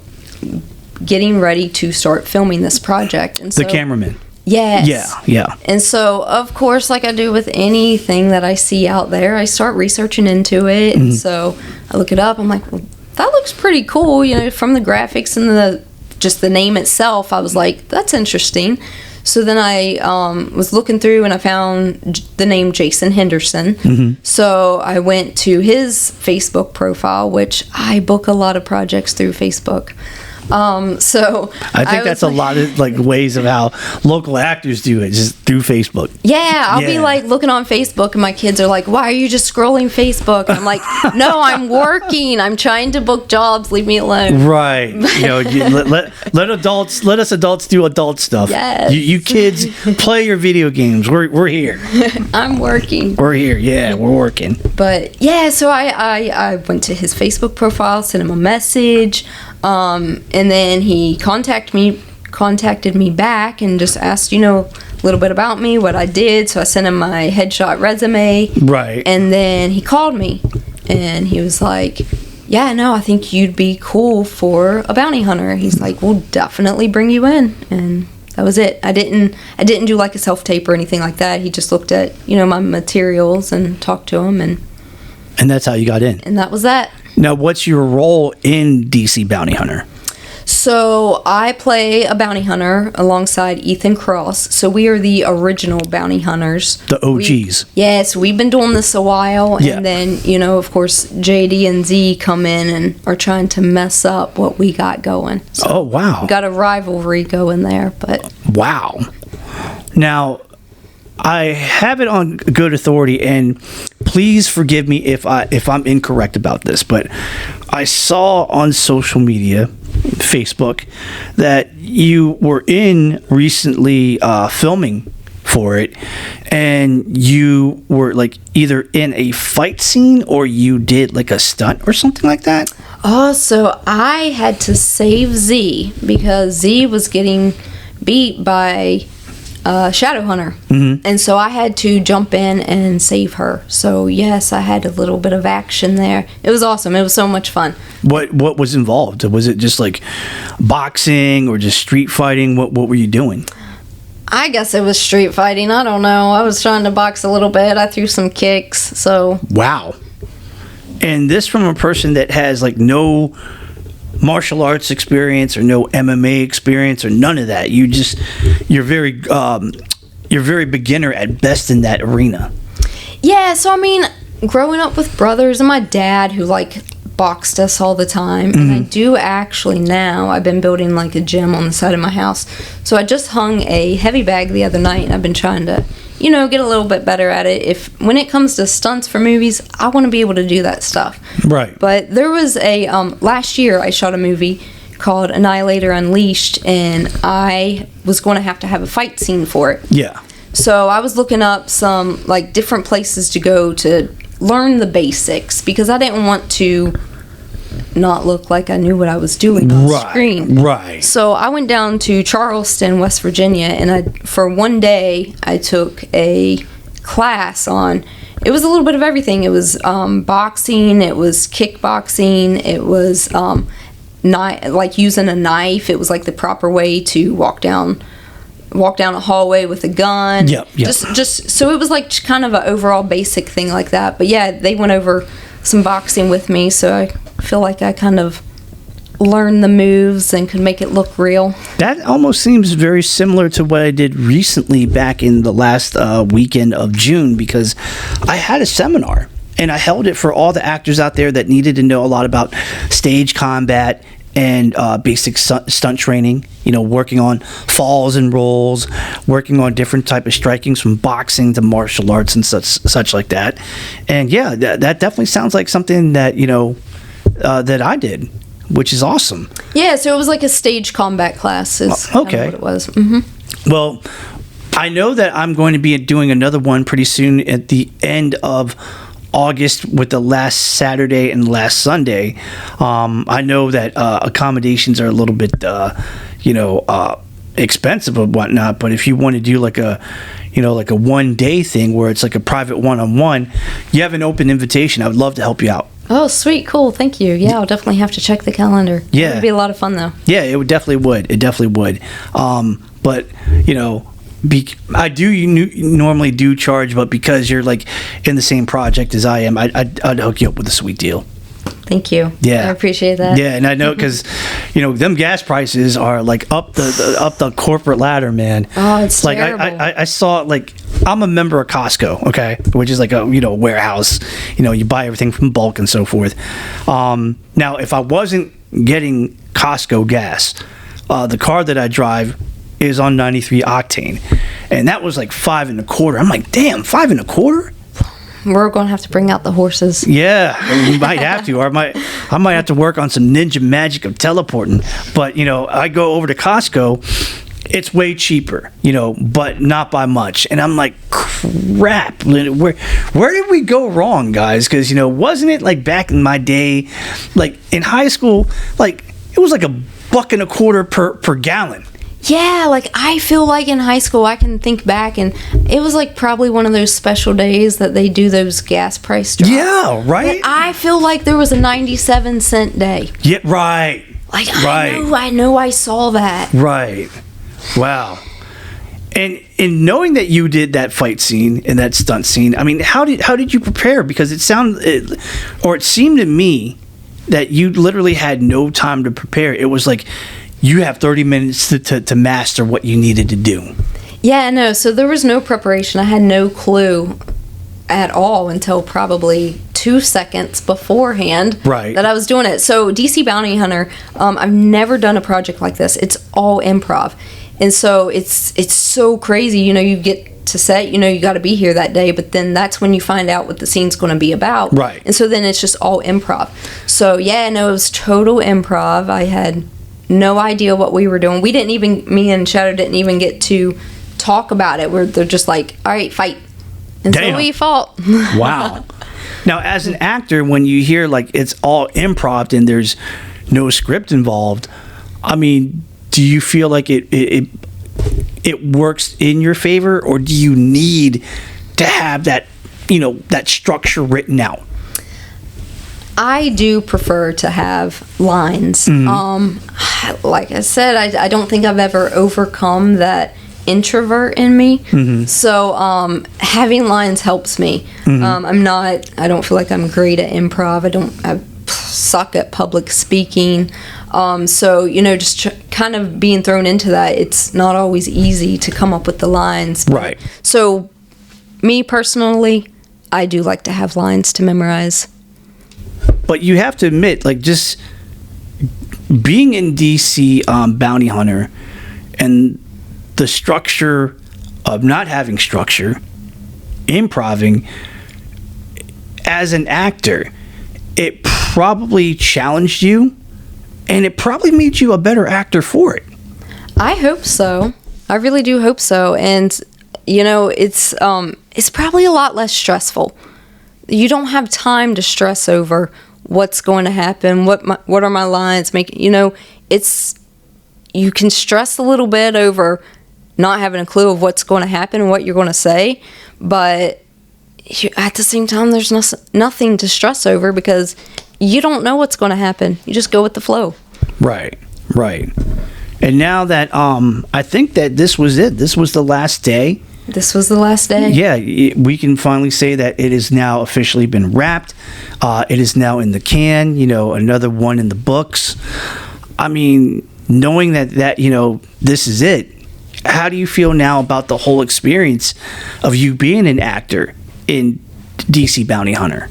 getting ready to start filming this project, and the cameraman. Yes. Yeah. And so, of course, like I do with anything that I see out there, I start researching into it. And so I look it up. I'm like, well, that looks pretty cool. From the graphics and just the name itself, I was like, that's interesting. So then I was looking through and I found the name Jason Henderson. So I went to his Facebook profile, which I book a lot of projects through Facebook. So I think that's a lot of ways of how local actors do it, just through Facebook. Yeah, I'll be looking on Facebook and my kids are like, why are you just scrolling Facebook? And I'm like, no, I'm working. I'm trying to book jobs. Leave me alone. Right. Let us adults do adult stuff. Yes. You kids play your video games. We're here. I'm working. We're here. Yeah, we're working. But yeah, so I went to his Facebook profile, sent him a message. And then he contacted me back and just asked, a little bit about me, what I did. So I sent him my headshot resume. Right. And then he called me and he was like, yeah, no, I think you'd be cool for a bounty hunter. He's like, we'll definitely bring you in. And that was it. I didn't do a self-tape or anything like that. He just looked at, my materials and talked to him, and that's how you got in. And that was that. Now, what's your role in DC Bounty Hunter? So I play a bounty hunter alongside Ethan Cross. So we are the original bounty hunters. The OGs. Yes, we've been doing this a while. Yeah. And then, of course, JD and Z come in and are trying to mess up what we got going. So oh, wow. We got a rivalry going there. But wow. Now, I have it on good authority, and please forgive me if I'm incorrect about this, but I saw on social media, Facebook, that you were in recently filming for it, and you were either in a fight scene or you did a stunt or something like that. Oh, so I had to save Z because Z was getting beat by Shadowhunter. And so I had to jump in and save her. So yes, I had a little bit of action there. It was awesome. It was so much fun. What was involved? Was it just boxing or just street fighting? What were you doing? I guess it was street fighting. I don't know. I was trying to box a little bit. I threw some kicks. So wow. And this from a person that has no martial arts experience or no MMA experience or none of that. You're very beginner at best in that arena. Yeah, so growing up with brothers and my dad who boxed us all the time, and I do actually now. I've been building a gym on the side of my house. So I just hung a heavy bag the other night, and I've been trying to get a little bit better at it. When it comes to stunts for movies, I want to be able to do that stuff. Right. But there was last year I shot a movie called Annihilator Unleashed, and I was going to have a fight scene for it. Yeah. So I was looking up some different places to go to learn the basics, because I didn't want to not look like I knew what I was doing on screen. Right. So I went down to Charleston, West Virginia, and for one day I took a class on. It was a little bit of everything. It was boxing. It was kickboxing. It was using a knife. It was the proper way to walk down a hallway with a gun. Yep. Just so it was kind of an overall basic thing like that. But yeah, they went over some boxing with me, so I feel like I kind of learn the moves and could make it look real. That almost seems very similar to what I did recently back in the last weekend of June, because I had a seminar and I held it for all the actors out there that needed to know a lot about stage combat and basic stunt training, working on falls and rolls, working on different type of strikings from boxing to martial arts and such like that. And yeah, that definitely sounds like something that, that I did, which is awesome. Yeah, so it was like a stage combat class is okay. what it was. Mm-hmm. Well, I know that I'm going to be doing another one pretty soon at the end of August with the last Saturday and last Sunday. I know that accommodations are a little bit, expensive and whatnot, but if you want to do like a 1 day thing where it's like a private one-on-one, you have an open invitation. I would love to help you out. Oh, sweet. Cool. Thank you. Yeah, I'll definitely have to check the calendar. Yeah. It would be a lot of fun, though. Yeah, it definitely would. But, I do normally do charge, but because you're like in the same project as I am, I'd hook you up with a sweet deal. Thank you. Yeah, I appreciate that. Yeah, and I know because them gas prices are like up the corporate ladder, man. Oh, it's like terrible. I saw, like, I'm a member of Costco, okay, which is like a warehouse. You buy everything from bulk and so forth. Now, if I wasn't getting Costco gas, the car that I drive is on 93 octane, and that was like $5.25. I'm like, damn, $5.25. We're going to have to bring out the horses. Yeah, we might have to, or I might have to work on some ninja magic of teleporting. But I go over to Costco, it's way cheaper, but not by much. And I'm like, crap, where did we go wrong, guys? Because wasn't it like back in my day, like in high school, like it was like $1.25 per gallon. Yeah, like I feel like in high school I can think back and it was like probably one of those special days that they do those gas price drops. Yeah, right? But I feel like there was a 97-cent day. Yeah, right. Like right. I know I saw that. Right. Wow. And in knowing that you did that fight scene and that stunt scene, I mean, how did you prepare? Because it seemed to me that you literally had no time to prepare. It was like you have 30 minutes to master what you needed to do. Yeah, no, so there was no preparation. I had no clue at all until probably 2 seconds beforehand that I was doing it. So DC Bounty Hunter, I've never done a project like this. It's all improv. And so it's so crazy. You get to set, you got to be here that day, but then that's when you find out what the scene's going to be about. Right. And so then it's just all improv. So yeah, no, it was total improv. I had no idea what we were doing. Me and Shadow didn't even get to talk about it. They're just like, all right, fight. And Damn. so we fought. Wow. Now, as an actor, when you hear like it's all improv and there's no script involved, I mean, do you feel like it works in your favor, or do you need to have that, that structure written out? I do prefer to have lines. Mm-hmm. Like I said, I don't think I've ever overcome that introvert in me. Mm-hmm. So having lines helps me. Mm-hmm. I don't feel like I'm great at improv. I suck at public speaking. So, just kind of being thrown into that, it's not always easy to come up with the lines. Right. So, me personally, I do like to have lines to memorize. But you have to admit, like, just being in DC Bounty Hunter and the structure of not having structure, improving, as an actor, it probably challenged you, and it probably made you a better actor for it. I hope so. I really do hope so. And, it's probably a lot less stressful. You don't have time to stress over what's going to happen, what are my lines, you can stress a little bit over not having a clue of what's going to happen and what you're going to say, but at the same time there's nothing to stress over because you don't know what's going to happen. You just go with the flow. Right. And now that I think that this was it. This was the last day This was the last day. Yeah, we can finally say that it has now officially been wrapped. It is now in the can, another one in the books. I mean, knowing that this is it, how do you feel now about the whole experience of you being an actor in DC Bounty Hunter?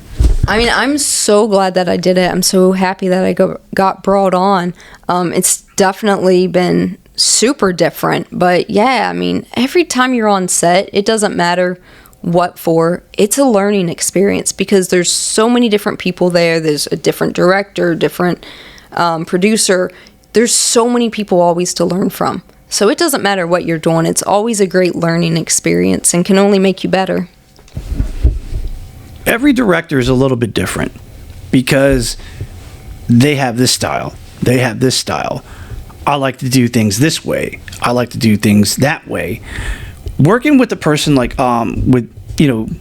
I mean, I'm so glad that I did it. I'm so happy that I got brought on. It's definitely been super different, but yeah, I mean, every time you're on set, it doesn't matter what for, it's a learning experience because there's so many different people there. There's a different director, different producer. There's so many people always to learn from. So it doesn't matter what you're doing. It's always a great learning experience and can only make you better. Every director is a little bit different because they have this style. They have this style. I like to do things this way. I like to do things that way. Working with a person like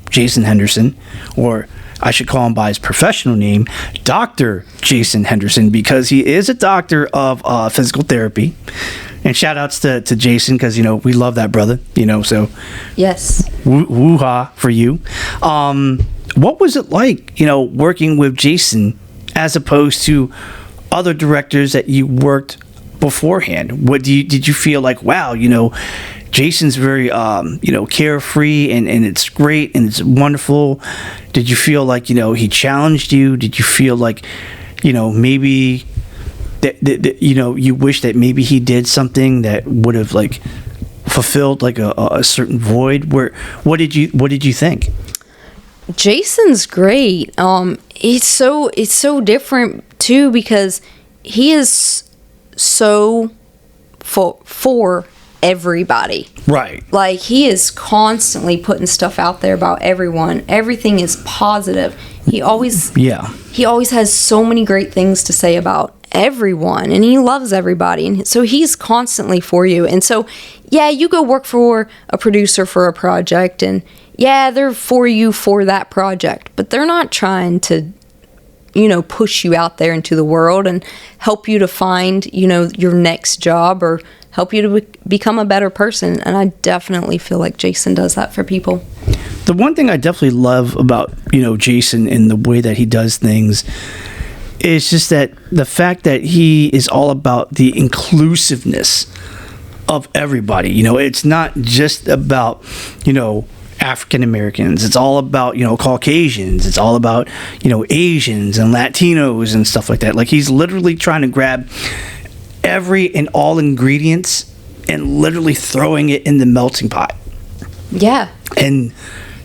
Jason Henderson, or I should call him by his professional name, Dr. Jason Henderson, because he is a doctor of physical therapy. And shout outs to Jason because we love that brother. So yes, woo-ha for you. What was it like, working with Jason as opposed to other directors that you worked beforehand? Did you feel like, wow, Jason's very carefree and it's great and it's wonderful? Did you feel like he challenged you? Did you feel like maybe that you wish that maybe he did something that would have like fulfilled like a certain void? What did you think? Jason's great. It's so different too because he is so for everybody. Right. Like he is constantly putting stuff out there about everyone. Everything is positive. He always has so many great things to say about everyone and he loves everybody, and so he's constantly for you. And so you go work for a producer for a project and they're for you for that project, but they're not trying to push you out there into the world and help you to find your next job or help you to become a better person. And I definitely feel like Jason does that for people. The one thing I definitely love about Jason and the way that he does things is just that the fact that he is all about the inclusiveness of everybody. It's not just about African Americans. It's all about Caucasians. It's all about Asians and Latinos and stuff like that. Like he's literally trying to grab every and all ingredients and literally throwing it in the melting pot. Yeah. And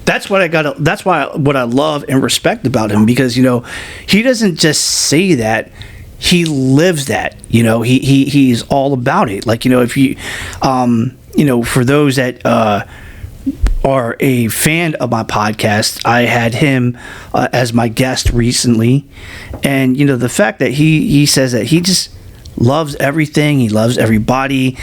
that's what what I love and respect about him, because he doesn't just say that, he lives that. He's all about it. Like if you for those that are a fan of my podcast, I had him as my guest recently, and the fact that he says that he just loves everything, he loves everybody.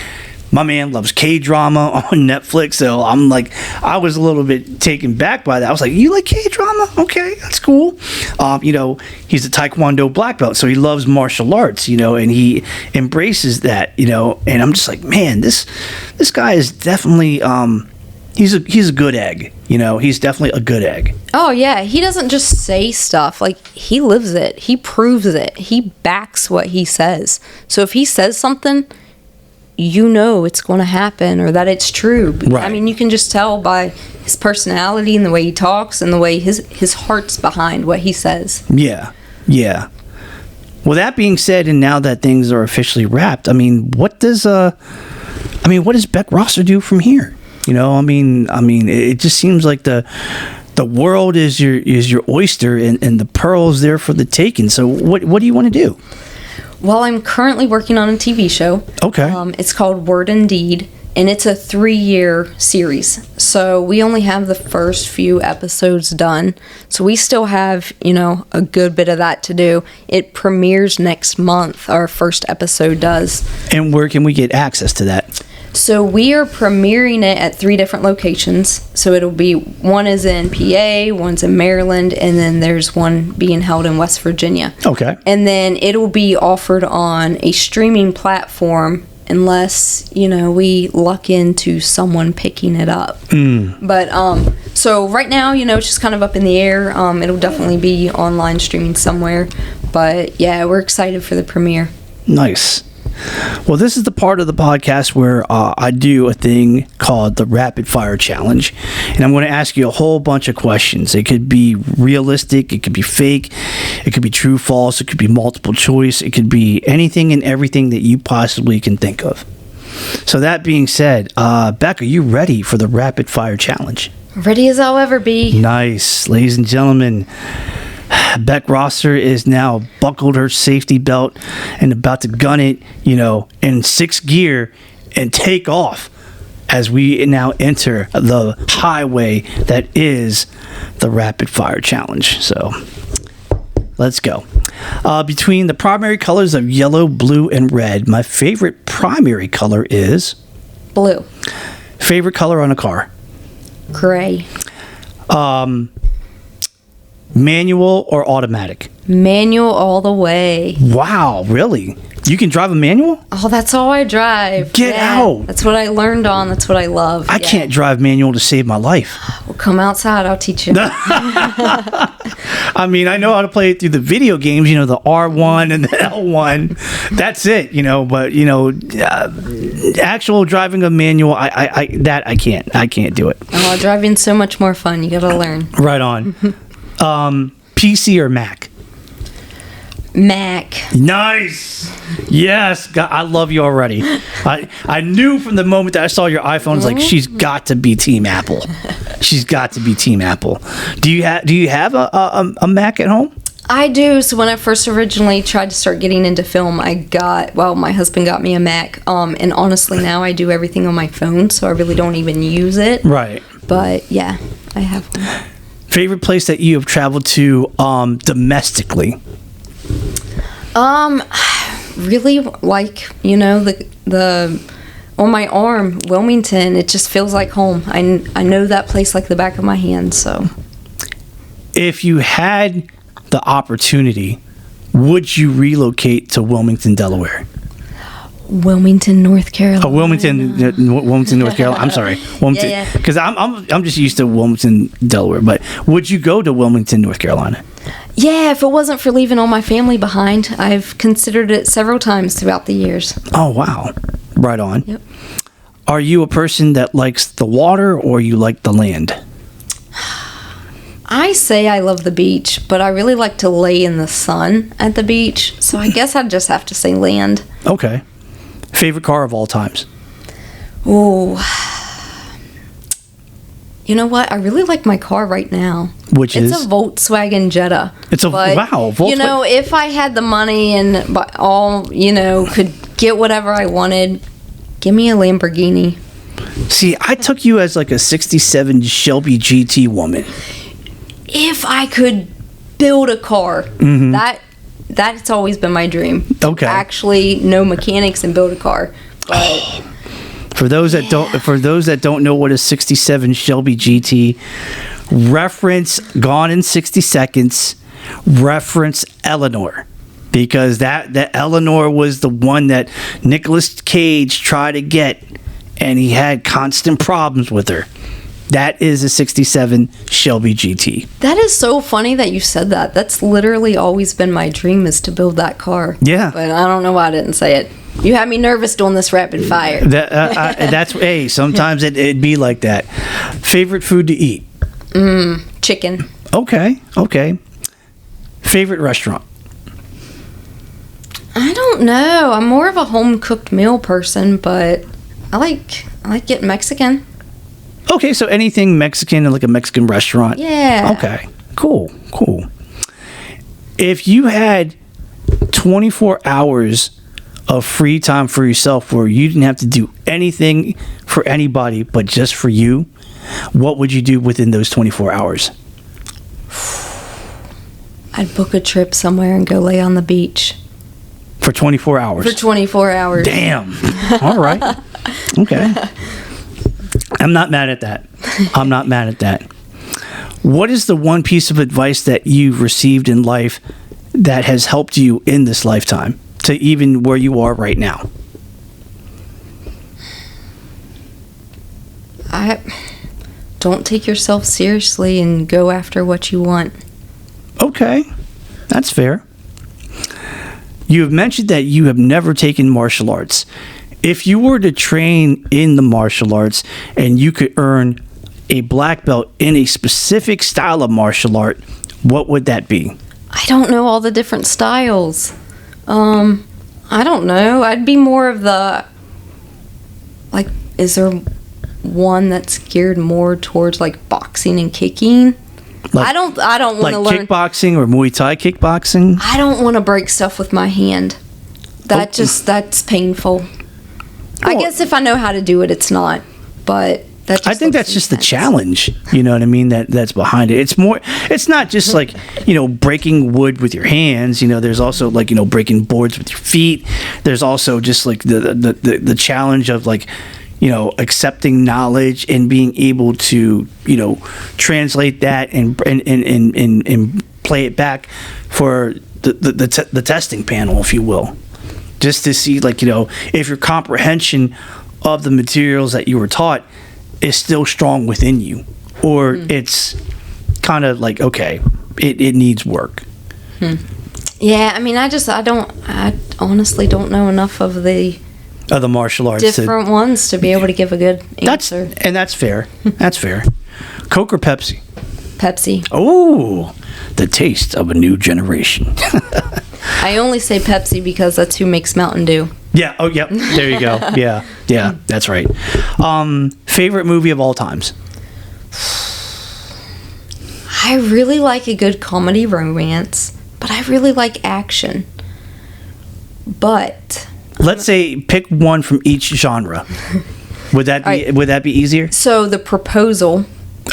My man loves K-drama on Netflix, so I was a little bit taken back by that. I was like, you like K-drama? Okay, that's cool. He's a Taekwondo black belt, so he loves martial arts, and he embraces that, and I'm just like, man, this guy is definitely, he's a good egg, he's definitely a good egg. Oh yeah, he doesn't just say stuff, like he lives it, he proves it, he backs what he says. So if he says something, it's going to happen or that it's true. Right. I mean, you can just tell by his personality and the way he talks and the way his heart's behind what he says. Yeah. Well, that being said, and now that things are officially wrapped, what does Beck Rosser do from here? It just seems like the world is your oyster and the pearls there for the taking. So what do you want to do? Well, I'm currently working on a TV show. Okay. It's called Word and Deed, and it's a 3-year series. So we only have the first few episodes done. So we still have, a good bit of that to do. It premieres next month. Our first episode does. And where can we get access to that? So we are premiering it at 3 different locations. So it'll be, one is in PA, one's in Maryland, and then there's one being held in West Virginia. Okay. And then it'll be offered on a streaming platform unless, we luck into someone picking it up. But, so right now, it's just kind of up in the air. It'll definitely be online streaming somewhere. But yeah, we're excited for the premiere. Nice. Well, this is the part of the podcast where I do a thing called the Rapid Fire Challenge. And I'm going to ask you a whole bunch of questions. It could be realistic. It could be fake. It could be true, false. It could be multiple choice. It could be anything and everything that you possibly can think of. So that being said, Beck, are you ready for the Rapid Fire Challenge? Ready as I'll ever be. Nice. Ladies and gentlemen, Beck Rosser is now buckled her safety belt and about to gun it, in 6th gear and take off as we now enter the highway that is the Rapid Fire Challenge. So let's go. Between the primary colors of yellow, blue, and red, my favorite primary color is Blue. Favorite color on a car? Gray. Manual or automatic? Manual all the way. Wow, really? You can drive a manual? Oh, that's all I drive. Get out. That's what I learned on. That's what I love. I can't drive manual to save my life. Well, come outside. I'll teach you. I mean, I know how to play it through the video games, the R1 and the L1. That's it, but, actual driving a manual, I can't. I can't do it. Oh, driving's so much more fun. You got to learn. Right on. PC or Mac? Mac. Nice. Yes. God, I love you already. I knew from the moment that I saw your iPhone, I was like, she's got to be Team Apple. She's got to be Team Apple. Do you have a Mac at home? I do. So when I first originally tried to start getting into film, my husband got me a Mac. And honestly, now I do everything on my phone, so I really don't even use it. Right. But yeah, I have one. Favorite place that you have traveled to domestically? Really like, the on my arm, Wilmington, it just feels like home. I know that place like the back of my hand, so. If you had the opportunity, would you relocate to Wilmington, Delaware? Wilmington, North Carolina. Oh, Wilmington, North Carolina. I'm sorry, Wilmington. Yeah. Because I'm just used to Wilmington, Delaware. But would you go to Wilmington, North Carolina? Yeah, if it wasn't for leaving all my family behind, I've considered it several times throughout the years. Oh wow, right on. Yep. Are you a person that likes the water or you like the land? I say I love the beach, but I really like to lay in the sun at the beach. So I guess I'd just have to say land. Okay. Favorite car of all times? Oh, you know what? I really like my car right now. Which is? It's a Volkswagen Jetta. It's a, wow. Volkswagen. If I had the money and all, could get whatever I wanted, give me a Lamborghini. See, I took you as like a 67 Shelby GT woman. If I could build a car, that's always been my dream. Okay. Actually, no mechanics and build a car. But for those that don't know what a 67 Shelby GT, reference Gone in 60 Seconds, reference Eleanor. Because that Eleanor was the one that Nicolas Cage tried to get, and he had constant problems with her. That is a 67 Shelby GT. That is so funny that you said that. That's literally always been my dream, is to build that car. Yeah. But I don't know why I didn't say it. You had me nervous doing this rapid fire. Hey, sometimes it'd be like that. Favorite food to eat? Chicken. Okay. Favorite restaurant? I don't know. I'm more of a home-cooked meal person, but I like getting Mexican. Okay, so anything Mexican, like a Mexican restaurant. Yeah. Okay, cool. If you had 24 hours of free time for yourself where you didn't have to do anything for anybody but just for you, what would you do within those 24 hours? I'd book a trip somewhere and go lay on the beach. For 24 hours? For 24 hours. Damn. All right. Okay. I'm not mad at that. What is the one piece of advice that you've received in life that has helped you in this lifetime to even where you are right now? I don't take yourself seriously and go after what you want. Okay, that's fair. You have mentioned that you have never taken martial arts. If you were to train in the martial arts and you could earn a black belt in a specific style of martial art, what would that be? I don't know all the different styles. I don't know. I'd be more of the, like, is there one that's geared more towards like boxing and kicking? Like, I don't want to like learn kickboxing or Muay Thai kickboxing? I don't want to break stuff with my hand. That's painful. I guess if I know how to do it, it's not. But that just I think that's just the challenge. You know what I mean? That's behind it. It's more. It's not just like, breaking wood with your hands. There's also like, breaking boards with your feet. There's also just like the challenge of like, accepting knowledge and being able to, translate that and play it back for the testing panel, if you will, just to see like, if your comprehension of the materials that you were taught is still strong within you, or it's kind of like, okay, it needs work. Yeah, I mean, I honestly don't know enough of the martial arts different ones to be able to give a good answer. That's fair. That's fair. Coke or Pepsi? Pepsi. Oh, the taste of a new generation. I only say Pepsi because that's who makes Mountain Dew. Yeah. Oh, yep. There you go. Yeah. That's right. Favorite movie of all times? I really like a good comedy romance, but I really like action. But let's say pick one from each genre. Would that be easier? So The Proposal.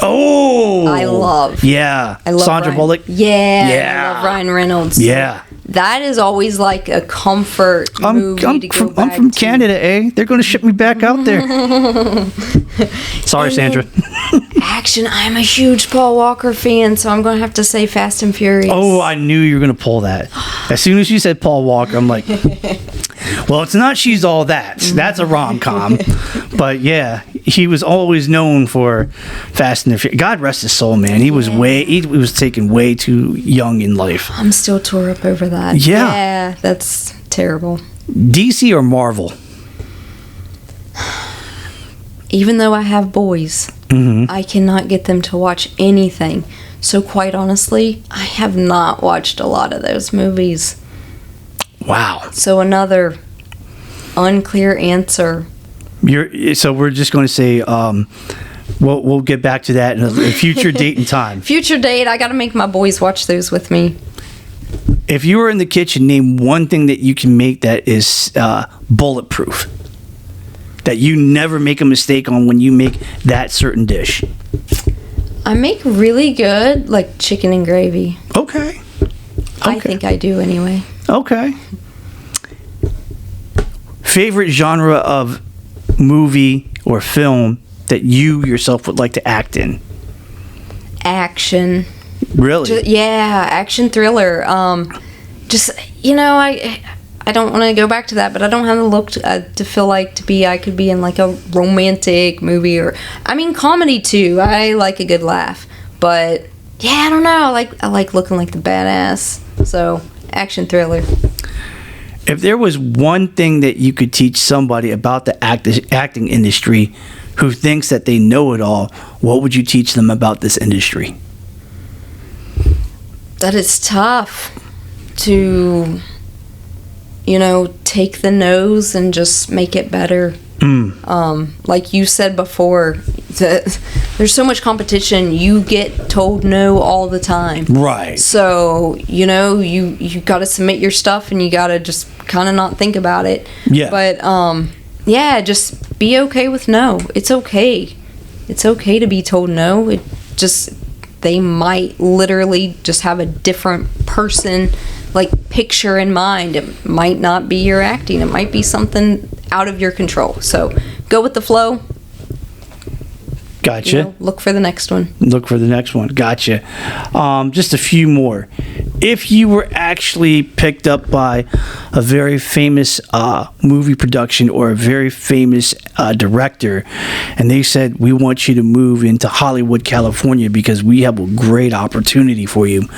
Oh, I love. Yeah. I love Sandra Bullock. Yeah. I love Ryan Reynolds. Yeah. That is always like a comfort movie to go back I'm from to. Canada, eh? They're going to ship me back out there. Sorry, Sandra. Action. I'm a huge Paul Walker fan, so I'm going to have to say Fast and Furious. Oh, I knew you were going to pull that. As soon as you said Paul Walker, I'm like, well, it's not She's All That. That's a rom-com. But yeah, he was always known for Fast and the Furious. God rest his soul, man. He was taken way too young in life. I'm still tore up over that. Yeah, that's terrible. DC or Marvel? Even though I have boys, I cannot get them to watch anything. So quite honestly, I have not watched a lot of those movies. Wow. So another unclear answer. So we're just going to say we'll get back to that in a future date and time. Future date, I got to make my boys watch those with me. If you were in the kitchen, name one thing that you can make that is bulletproof. That you never make a mistake on when you make that certain dish. I make really good, like, chicken and gravy. Okay. I think I do anyway. Okay. Favorite genre of movie or film that you yourself would like to act in? Action. Really? Yeah, action thriller. I don't want to go back to that, but I don't have the look to feel like I could be in like a romantic movie or, I mean, comedy too. I like a good laugh, but yeah, I don't know. I like looking like the badass. So action thriller. If there was one thing that you could teach somebody about the acting industry who thinks that they know it all, what would you teach them about this industry? That it's tough to, take the no's and just make it better. Like you said before, there's so much competition. You get told no all the time. Right. So, you got to submit your stuff and you got to just kind of not think about it. Yeah. But, just be okay with no. It's okay. It's okay to be told no. They might literally just have a different person, like, picture in mind. It might not be your acting. It might be something out of your control. So go with the flow. Gotcha. Look for the next one. Look for the next one. Gotcha. Just a few more. if you were actually picked up by a very famous movie production or a very famous director, and they said, we want you to move into Hollywood, California, because we have a great opportunity for you,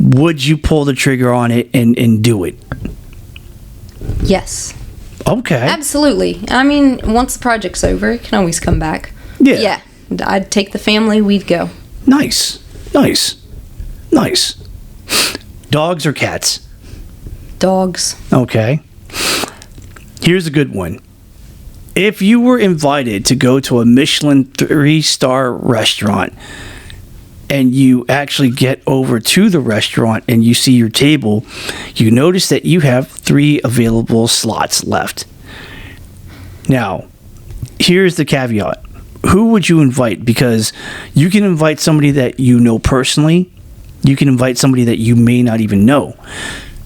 would you pull the trigger on it and do it? Yes. Okay. Absolutely. I mean, once the project's over, it can always come back. Yeah. Yeah. I'd take the family, we'd go. Nice. Dogs or cats? Dogs. Okay. Here's a good one. If you were invited to go to a Michelin 3-star restaurant and you actually get over to the restaurant and you see your table, you notice that you have 3 available slots left. Now, here's the caveat. Who would you invite? Because you can invite somebody that you know personally. You can invite somebody that you may not even know.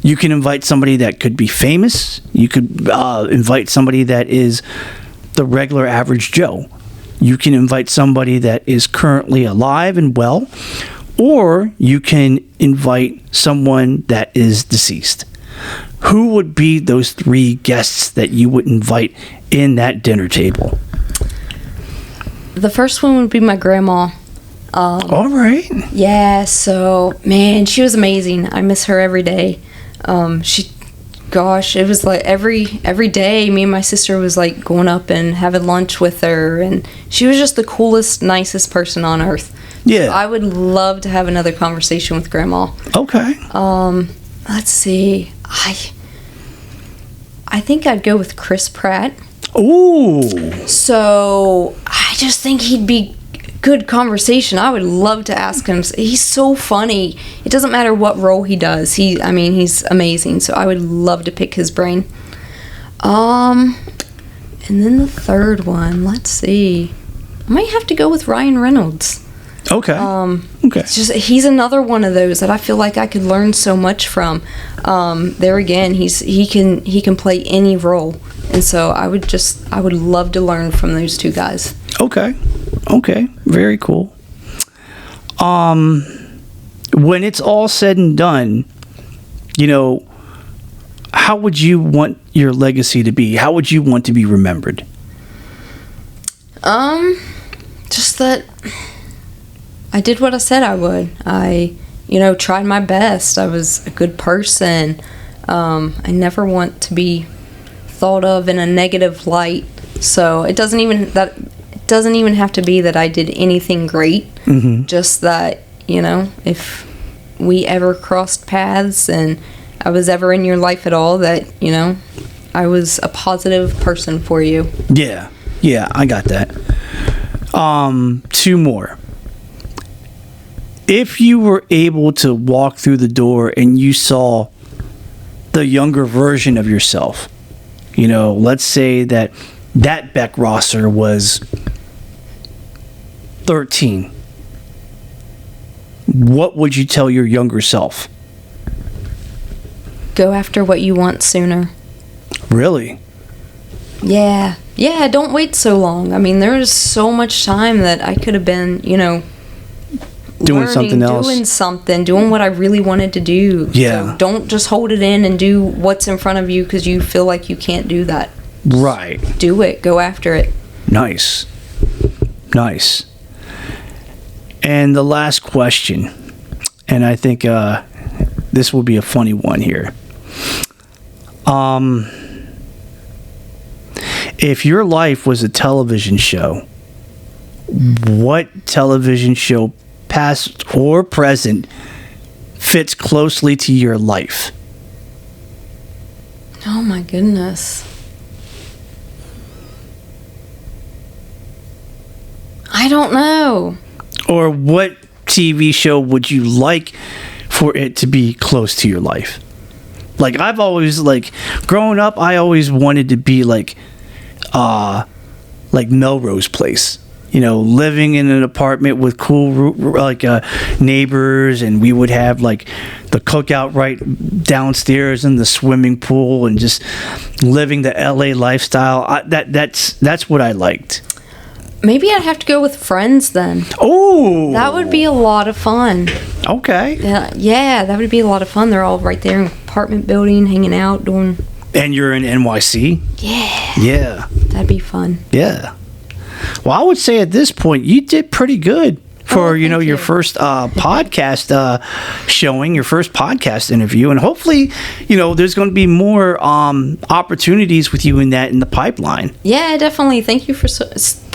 You can invite somebody that could be famous. You could invite somebody that is the regular average Joe. You can invite somebody that is currently alive and well, or you can invite someone that is deceased. Who would be those 3 guests that you would invite in that dinner table? The first one would be my grandma. All right. Yeah, so, man, she was amazing. I miss her every day. It was like every day me and my sister was like going up and having lunch with her, and she was just the coolest, nicest person on earth. Yeah. So I would love to have another conversation with grandma. Okay. Let's see. I think I'd go with Chris Pratt. Ooh. So I just think he'd be good conversation. I would love to ask him. He's so funny. It doesn't matter what role he does. He's amazing. So I would love to pick his brain. And then the third one, let's see. I might have to go with Ryan Reynolds. Okay. Okay. It's just he's another one of those that I feel like I could learn so much from. There again, he can play any role, and so I would love to learn from those 2 guys. Okay. Very cool. When it's all said and done, how would you want your legacy to be? How would you want to be remembered? Just that I did what I said I would. I, tried my best. I was a good person. I never want to be thought of in a negative light. So it doesn't even have to be that I did anything great. Mm-hmm. Just that, if we ever crossed paths and I was ever in your life at all, that, I was a positive person for you. Yeah, I got that. 2 more. If you were able to walk through the door and you saw the younger version of yourself, let's say that Beck Rosser was 13, what would you tell your younger self? Go after what you want sooner. Really? Yeah, don't wait so long. I mean, there is so much time that I could have been, doing something else. Doing what I really wanted to do. Yeah. So don't just hold it in and do what's in front of you because you feel like you can't do that. Right. Do it. Go after it. Nice. And the last question, and I think this will be a funny one here. If your life was a television show, what television show, past or present, fits closely to your life? Oh my goodness. I don't know. Or what TV show would you like for it to be close to your life? Like, I've always, growing up, I always wanted to be like Melrose Place. Living in an apartment with cool, neighbors, and we would have, the cookout right downstairs in the swimming pool, and just living the LA lifestyle. That's what I liked. Maybe I'd have to go with friends then. Oh, That would be a lot of fun. okay. Yeah, that would be a lot of fun. They're all right there in an apartment building, hanging out, doing... And you're in NYC? Yeah, Yeah. that'd be fun. Yeah. Well, I would say at this point, you did pretty good for, thank your you. first podcast showing, your first podcast interview. And hopefully, there's going to be more opportunities with you in the pipeline. Yeah, definitely. Thank you for...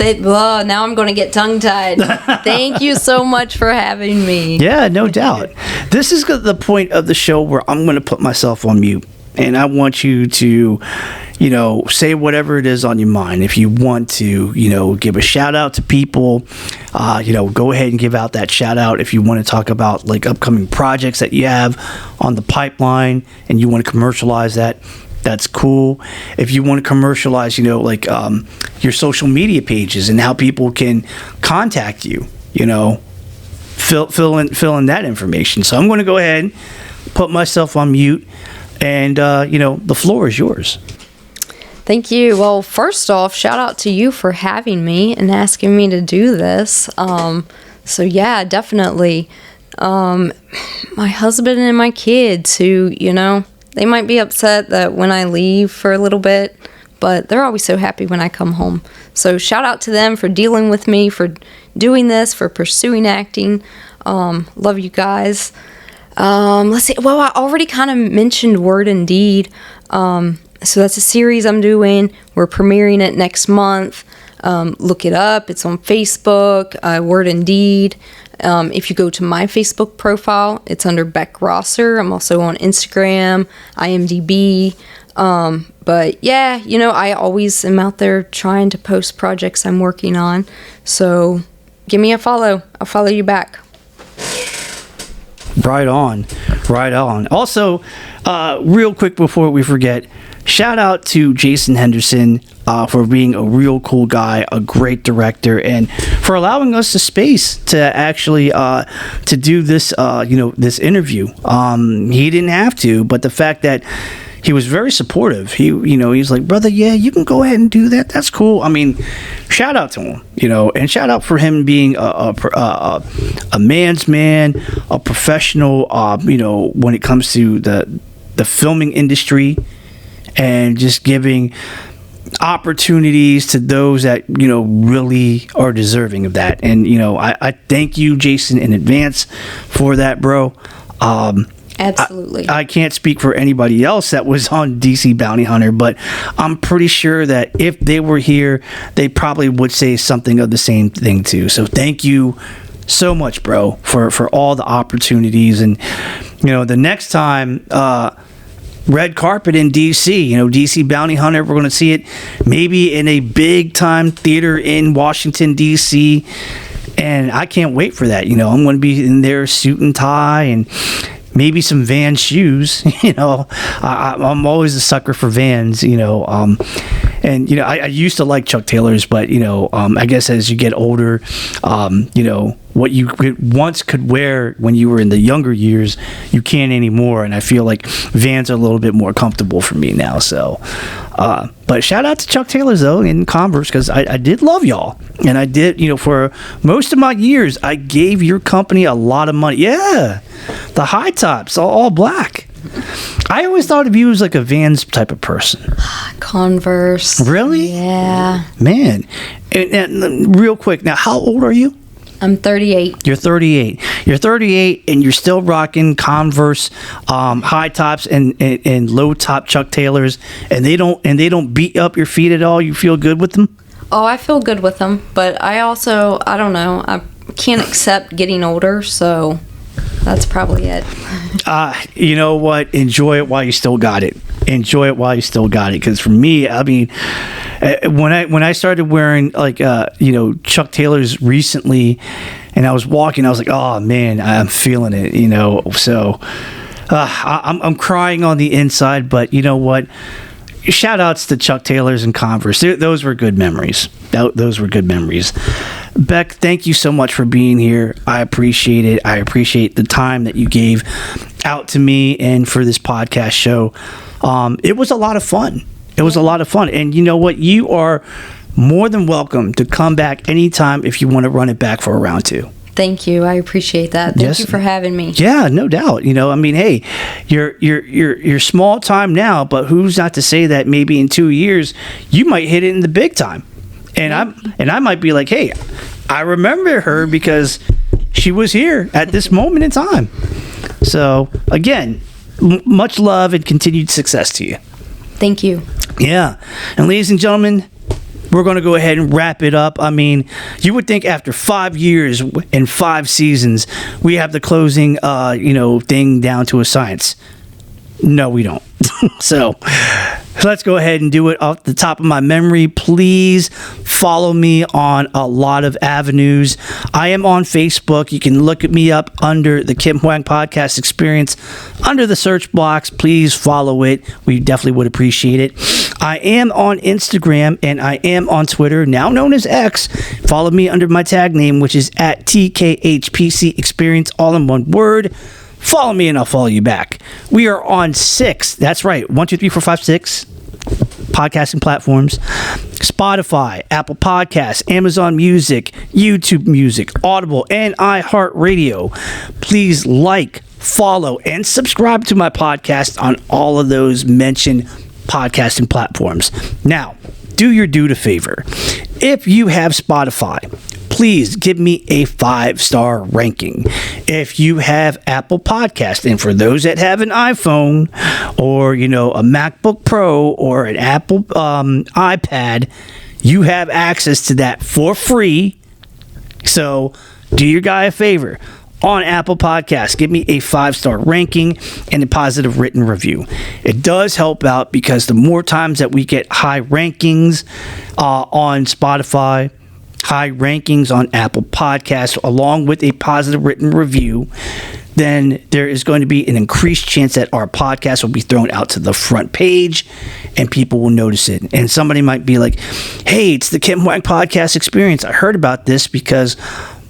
now I'm going to get tongue-tied. Thank you so much for having me. Yeah, no doubt. This is the point of the show where I'm going to put myself on mute. And I want you to, say whatever it is on your mind. If you want to, give a shout out to people, go ahead and give out that shout out. If you want to talk about like upcoming projects that you have on the pipeline and you want to commercialize that, that's cool. If you want to commercialize, your social media pages and how people can contact you, fill in that information. So I'm going to go ahead and put myself on mute. And, the floor is yours. Thank you. Well, first off, shout out to you for having me and asking me to do this. So, yeah, definitely. My husband and my kids who, they might be upset that when I leave for a little bit, but they're always so happy when I come home. So shout out to them for dealing with me, for doing this, for pursuing acting. Love you guys. Let's see. Well, I already kind of mentioned Word and Deed. So that's a series I'm doing. We're premiering it next month. Look it up. It's on Facebook, Word and Deed. If you go to my Facebook profile, it's under Beck Rosser. I'm also on Instagram, IMDb. But yeah, I always am out there trying to post projects I'm working on. So give me a follow. I'll follow you back. Right on. Also, real quick before we forget, shout out to Jason Henderson for being a real cool guy, a great director, and for allowing us the space to actually to do this this interview. He didn't have to, but the fact that he was very supportive. He's like, brother, yeah, you can go ahead and do that. That's cool. I mean, shout out to him, and shout out for him being a man's man, a professional, when it comes to the filming industry, and just giving opportunities to those that really are deserving of that. And I thank you, Jason, in advance for that, bro. Absolutely. I can't speak for anybody else that was on DC Bounty Hunter, but I'm pretty sure that if they were here, they probably would say something of the same thing too. So thank you so much, bro, for all the opportunities. And, the next time, red carpet in DC, DC Bounty Hunter, we're going to see it maybe in a big time theater in Washington, DC. And I can't wait for that. I'm going to be in there, suit and tie, and maybe some Vans shoes. I'm always a sucker for Vans. And I used to like Chuck Taylors, but I guess as you get older, what you once could wear when you were in the younger years, you can't anymore. And I feel like Vans are a little bit more comfortable for me now. So, but shout out to Chuck Taylors though in Converse, because I did love y'all, and I did. For most of my years, I gave your company a lot of money. Yeah, the high tops, all black. I always thought of you as like a Vans type of person. Converse. Really? Yeah. Man. And real quick, now, how old are you? I'm 38. You're 38. You're 38, and you're still rocking Converse high tops and low top Chuck Taylors, and they don't beat up your feet at all. You feel good with them? Oh, I feel good with them, but I don't know. I can't accept getting older, so that's probably it. You know what? Enjoy it while you still got it. Enjoy it while you still got it. Because for me, I mean, when I started wearing Chuck Taylors recently, and I was walking, I was like, oh man, I'm feeling it. So I'm crying on the inside. But you know what? Shout outs to Chuck Taylors and Converse. Those were good memories. Those were good memories. Beck, thank you so much for being here. I appreciate it. I appreciate the time that you gave out to me and for this podcast show. It was a lot of fun. And you know what? You are more than welcome to come back anytime if you want to run it back for a round 2. Thank you. I appreciate that. Thank you for having me. Yeah, no doubt. I mean, hey, you're small time now, but who's not to say that maybe in 2 years you might hit it in the big time? And I might be like, hey, I remember her because she was here at this moment in time. So again, much love and continued success to you. Thank you. Yeah. And ladies and gentlemen, we're going to go ahead and wrap it up. I mean, you would think after 5 years and 5 seasons, we have the closing, thing down to a science. No, we don't. So let's go ahead and do it off the top of my memory. Please follow me on a lot of avenues. I am on Facebook. You can look me up under the Kim Hoang Podcast Experience under the search box. Please follow it. We definitely would appreciate it. I am on Instagram and I am on Twitter, now known as X. Follow me under my tag name, which is at TKHPC Experience, all in one word. Follow me and I'll follow you back. We are on 6. That's right. 1, 2, 3, 4, 5, 6 podcasting platforms: Spotify, Apple Podcasts, Amazon Music, YouTube Music, Audible, and iHeartRadio. Please like, follow, and subscribe to my podcast on all of those mentioned podcasting platforms. Now, do your dude a favor. If you have Spotify, please give me a 5-star ranking. If you have Apple Podcast, and for those that have an iPhone or, a MacBook Pro or an Apple iPad, you have access to that for free. So do your guy a favor. On Apple Podcasts, give me a 5-star ranking and a positive written review. It does help out because the more times that we get high rankings on Spotify, high rankings on Apple Podcasts, along with a positive written review, then there is going to be an increased chance that our podcast will be thrown out to the front page and people will notice it. And somebody might be like, hey, it's the Kim Hoang Podcast Experience. I heard about this because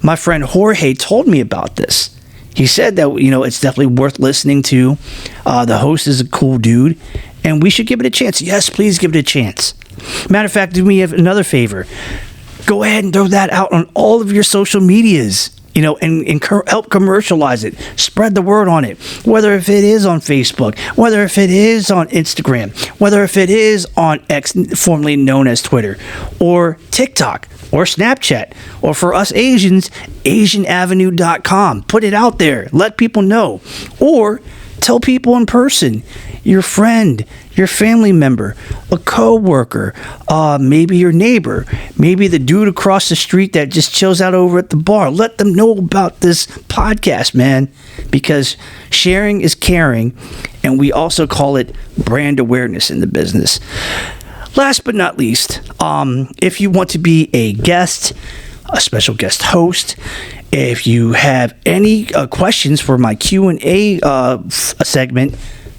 my friend Jorge told me about this. He said that, it's definitely worth listening to. The host is a cool dude, and we should give it a chance. Yes, please give it a chance. Matter of fact, do me another favor. Go ahead and throw that out on all of your social medias, and help commercialize it. Spread the word on it. Whether if it is on Facebook, whether if it is on Instagram, whether if it is on X, formerly known as Twitter, or TikTok, or Snapchat, or for us Asians, AsianAvenue.com. Put it out there. Let people know. Or tell people in person, your friend, your family member, a coworker, maybe your neighbor, maybe the dude across the street that just chills out over at the bar. Let them know about this podcast, man, because sharing is caring, and we also call it brand awareness in the business. Last but not least, if you want to be a guest, a special guest host, if you have any questions for my Q&A segment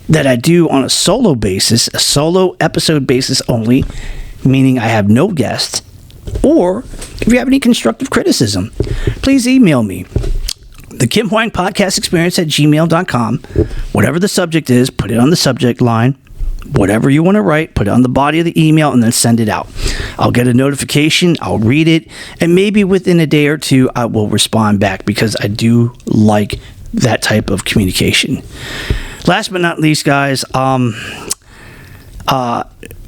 that I do on a solo basis, a solo episode basis only, meaning I have no guests, or if you have any constructive criticism, please email me. The Kim Hoang Podcast Experience at gmail.com. Whatever the subject is, put it on the subject line. Whatever you want to write, put it on the body of the email and then send it out. I'll get a notification, I'll read it, and maybe within a day or two I will respond back because I do like that type of communication. Last but not least, guys,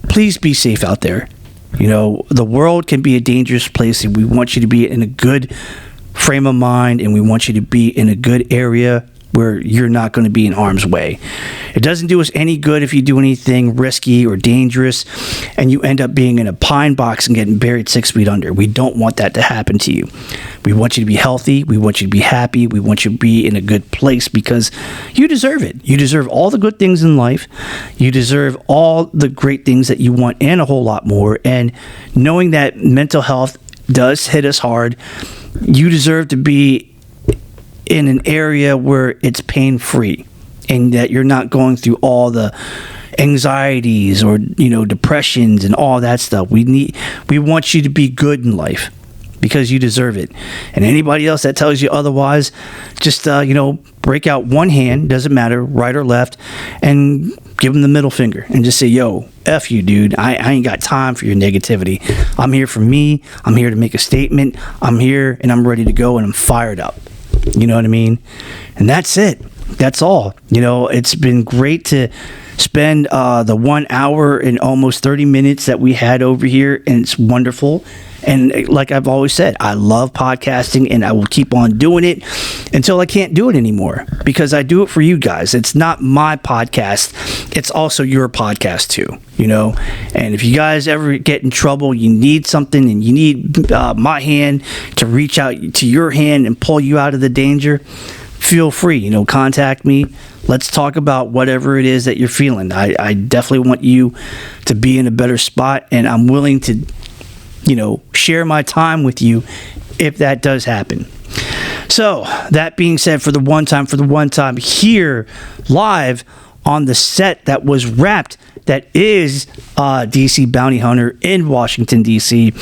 please be safe out there. The world can be a dangerous place, and we want you to be in a good frame of mind, and we want you to be in a good area where you're not going to be in harm's way. It doesn't do us any good if you do anything risky or dangerous and you end up being in a pine box and getting buried 6 feet under. We don't want that to happen to you. We want you to be healthy. We want you to be happy. We want you to be in a good place because you deserve it. You deserve all the good things in life. You deserve all the great things that you want and a whole lot more. And knowing that mental health does hit us hard, you deserve to be in an area where it's pain-free and that you're not going through all the anxieties or depressions and all that stuff. We want you to be good in life. because you deserve it. And anybody else that tells you otherwise, just, break out one hand, doesn't matter, right or left, and give them the middle finger and just say, yo, F you, dude. I ain't got time for your negativity. I'm here for me. I'm here to make a statement. I'm here and I'm ready to go and I'm fired up. You know what I mean? And that's it. That's all. It's been great to spend the 1 hour and almost 30 minutes that we had over here, and it's wonderful. And like I've always said, I love podcasting, and I will keep on doing it until I can't do it anymore, because I do it for you guys. It's not my podcast. It's also your podcast too, And if you guys ever get in trouble, you need something, and you need my hand to reach out to your hand and pull you out of the danger, feel free, contact me. Let's talk about whatever it is that you're feeling. I definitely want you to be in a better spot, and I'm willing to share my time with you if that does happen. So, that being said, for the one time here live on the set that was wrapped, that is DC Bounty Hunter in Washington, D.C.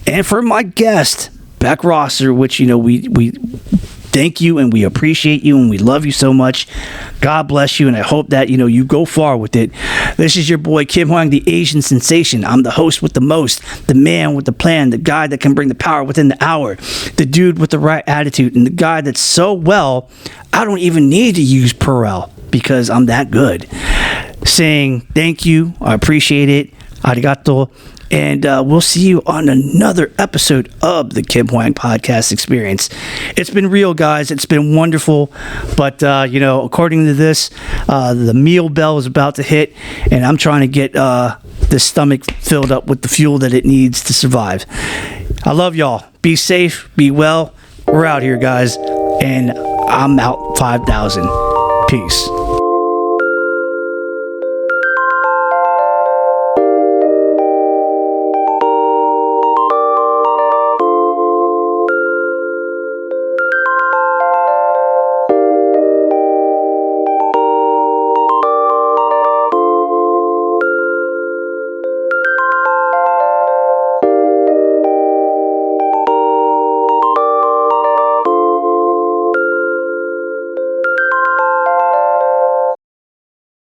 And for my guest, Beck Rosser, which, we thank you and we appreciate you and we love you so much. God bless you, and I hope that you go far with it. This is your boy Kim Hoang, the Asian sensation. I'm the host with the most, the man with the plan, the guy that can bring the power within the hour, the dude with the right attitude, and the guy that's so well I don't even need to use Perel because I'm that good. Saying thank you, I appreciate it, arigato. And we'll see you on another episode of the Kim Hoang Podcast Experience. It's been real, guys. It's been wonderful. But, according to this, the meal bell is about to hit. And I'm trying to get the stomach filled up with the fuel that it needs to survive. I love y'all. Be safe. Be well. We're out here, guys. And I'm out 5,000. Peace.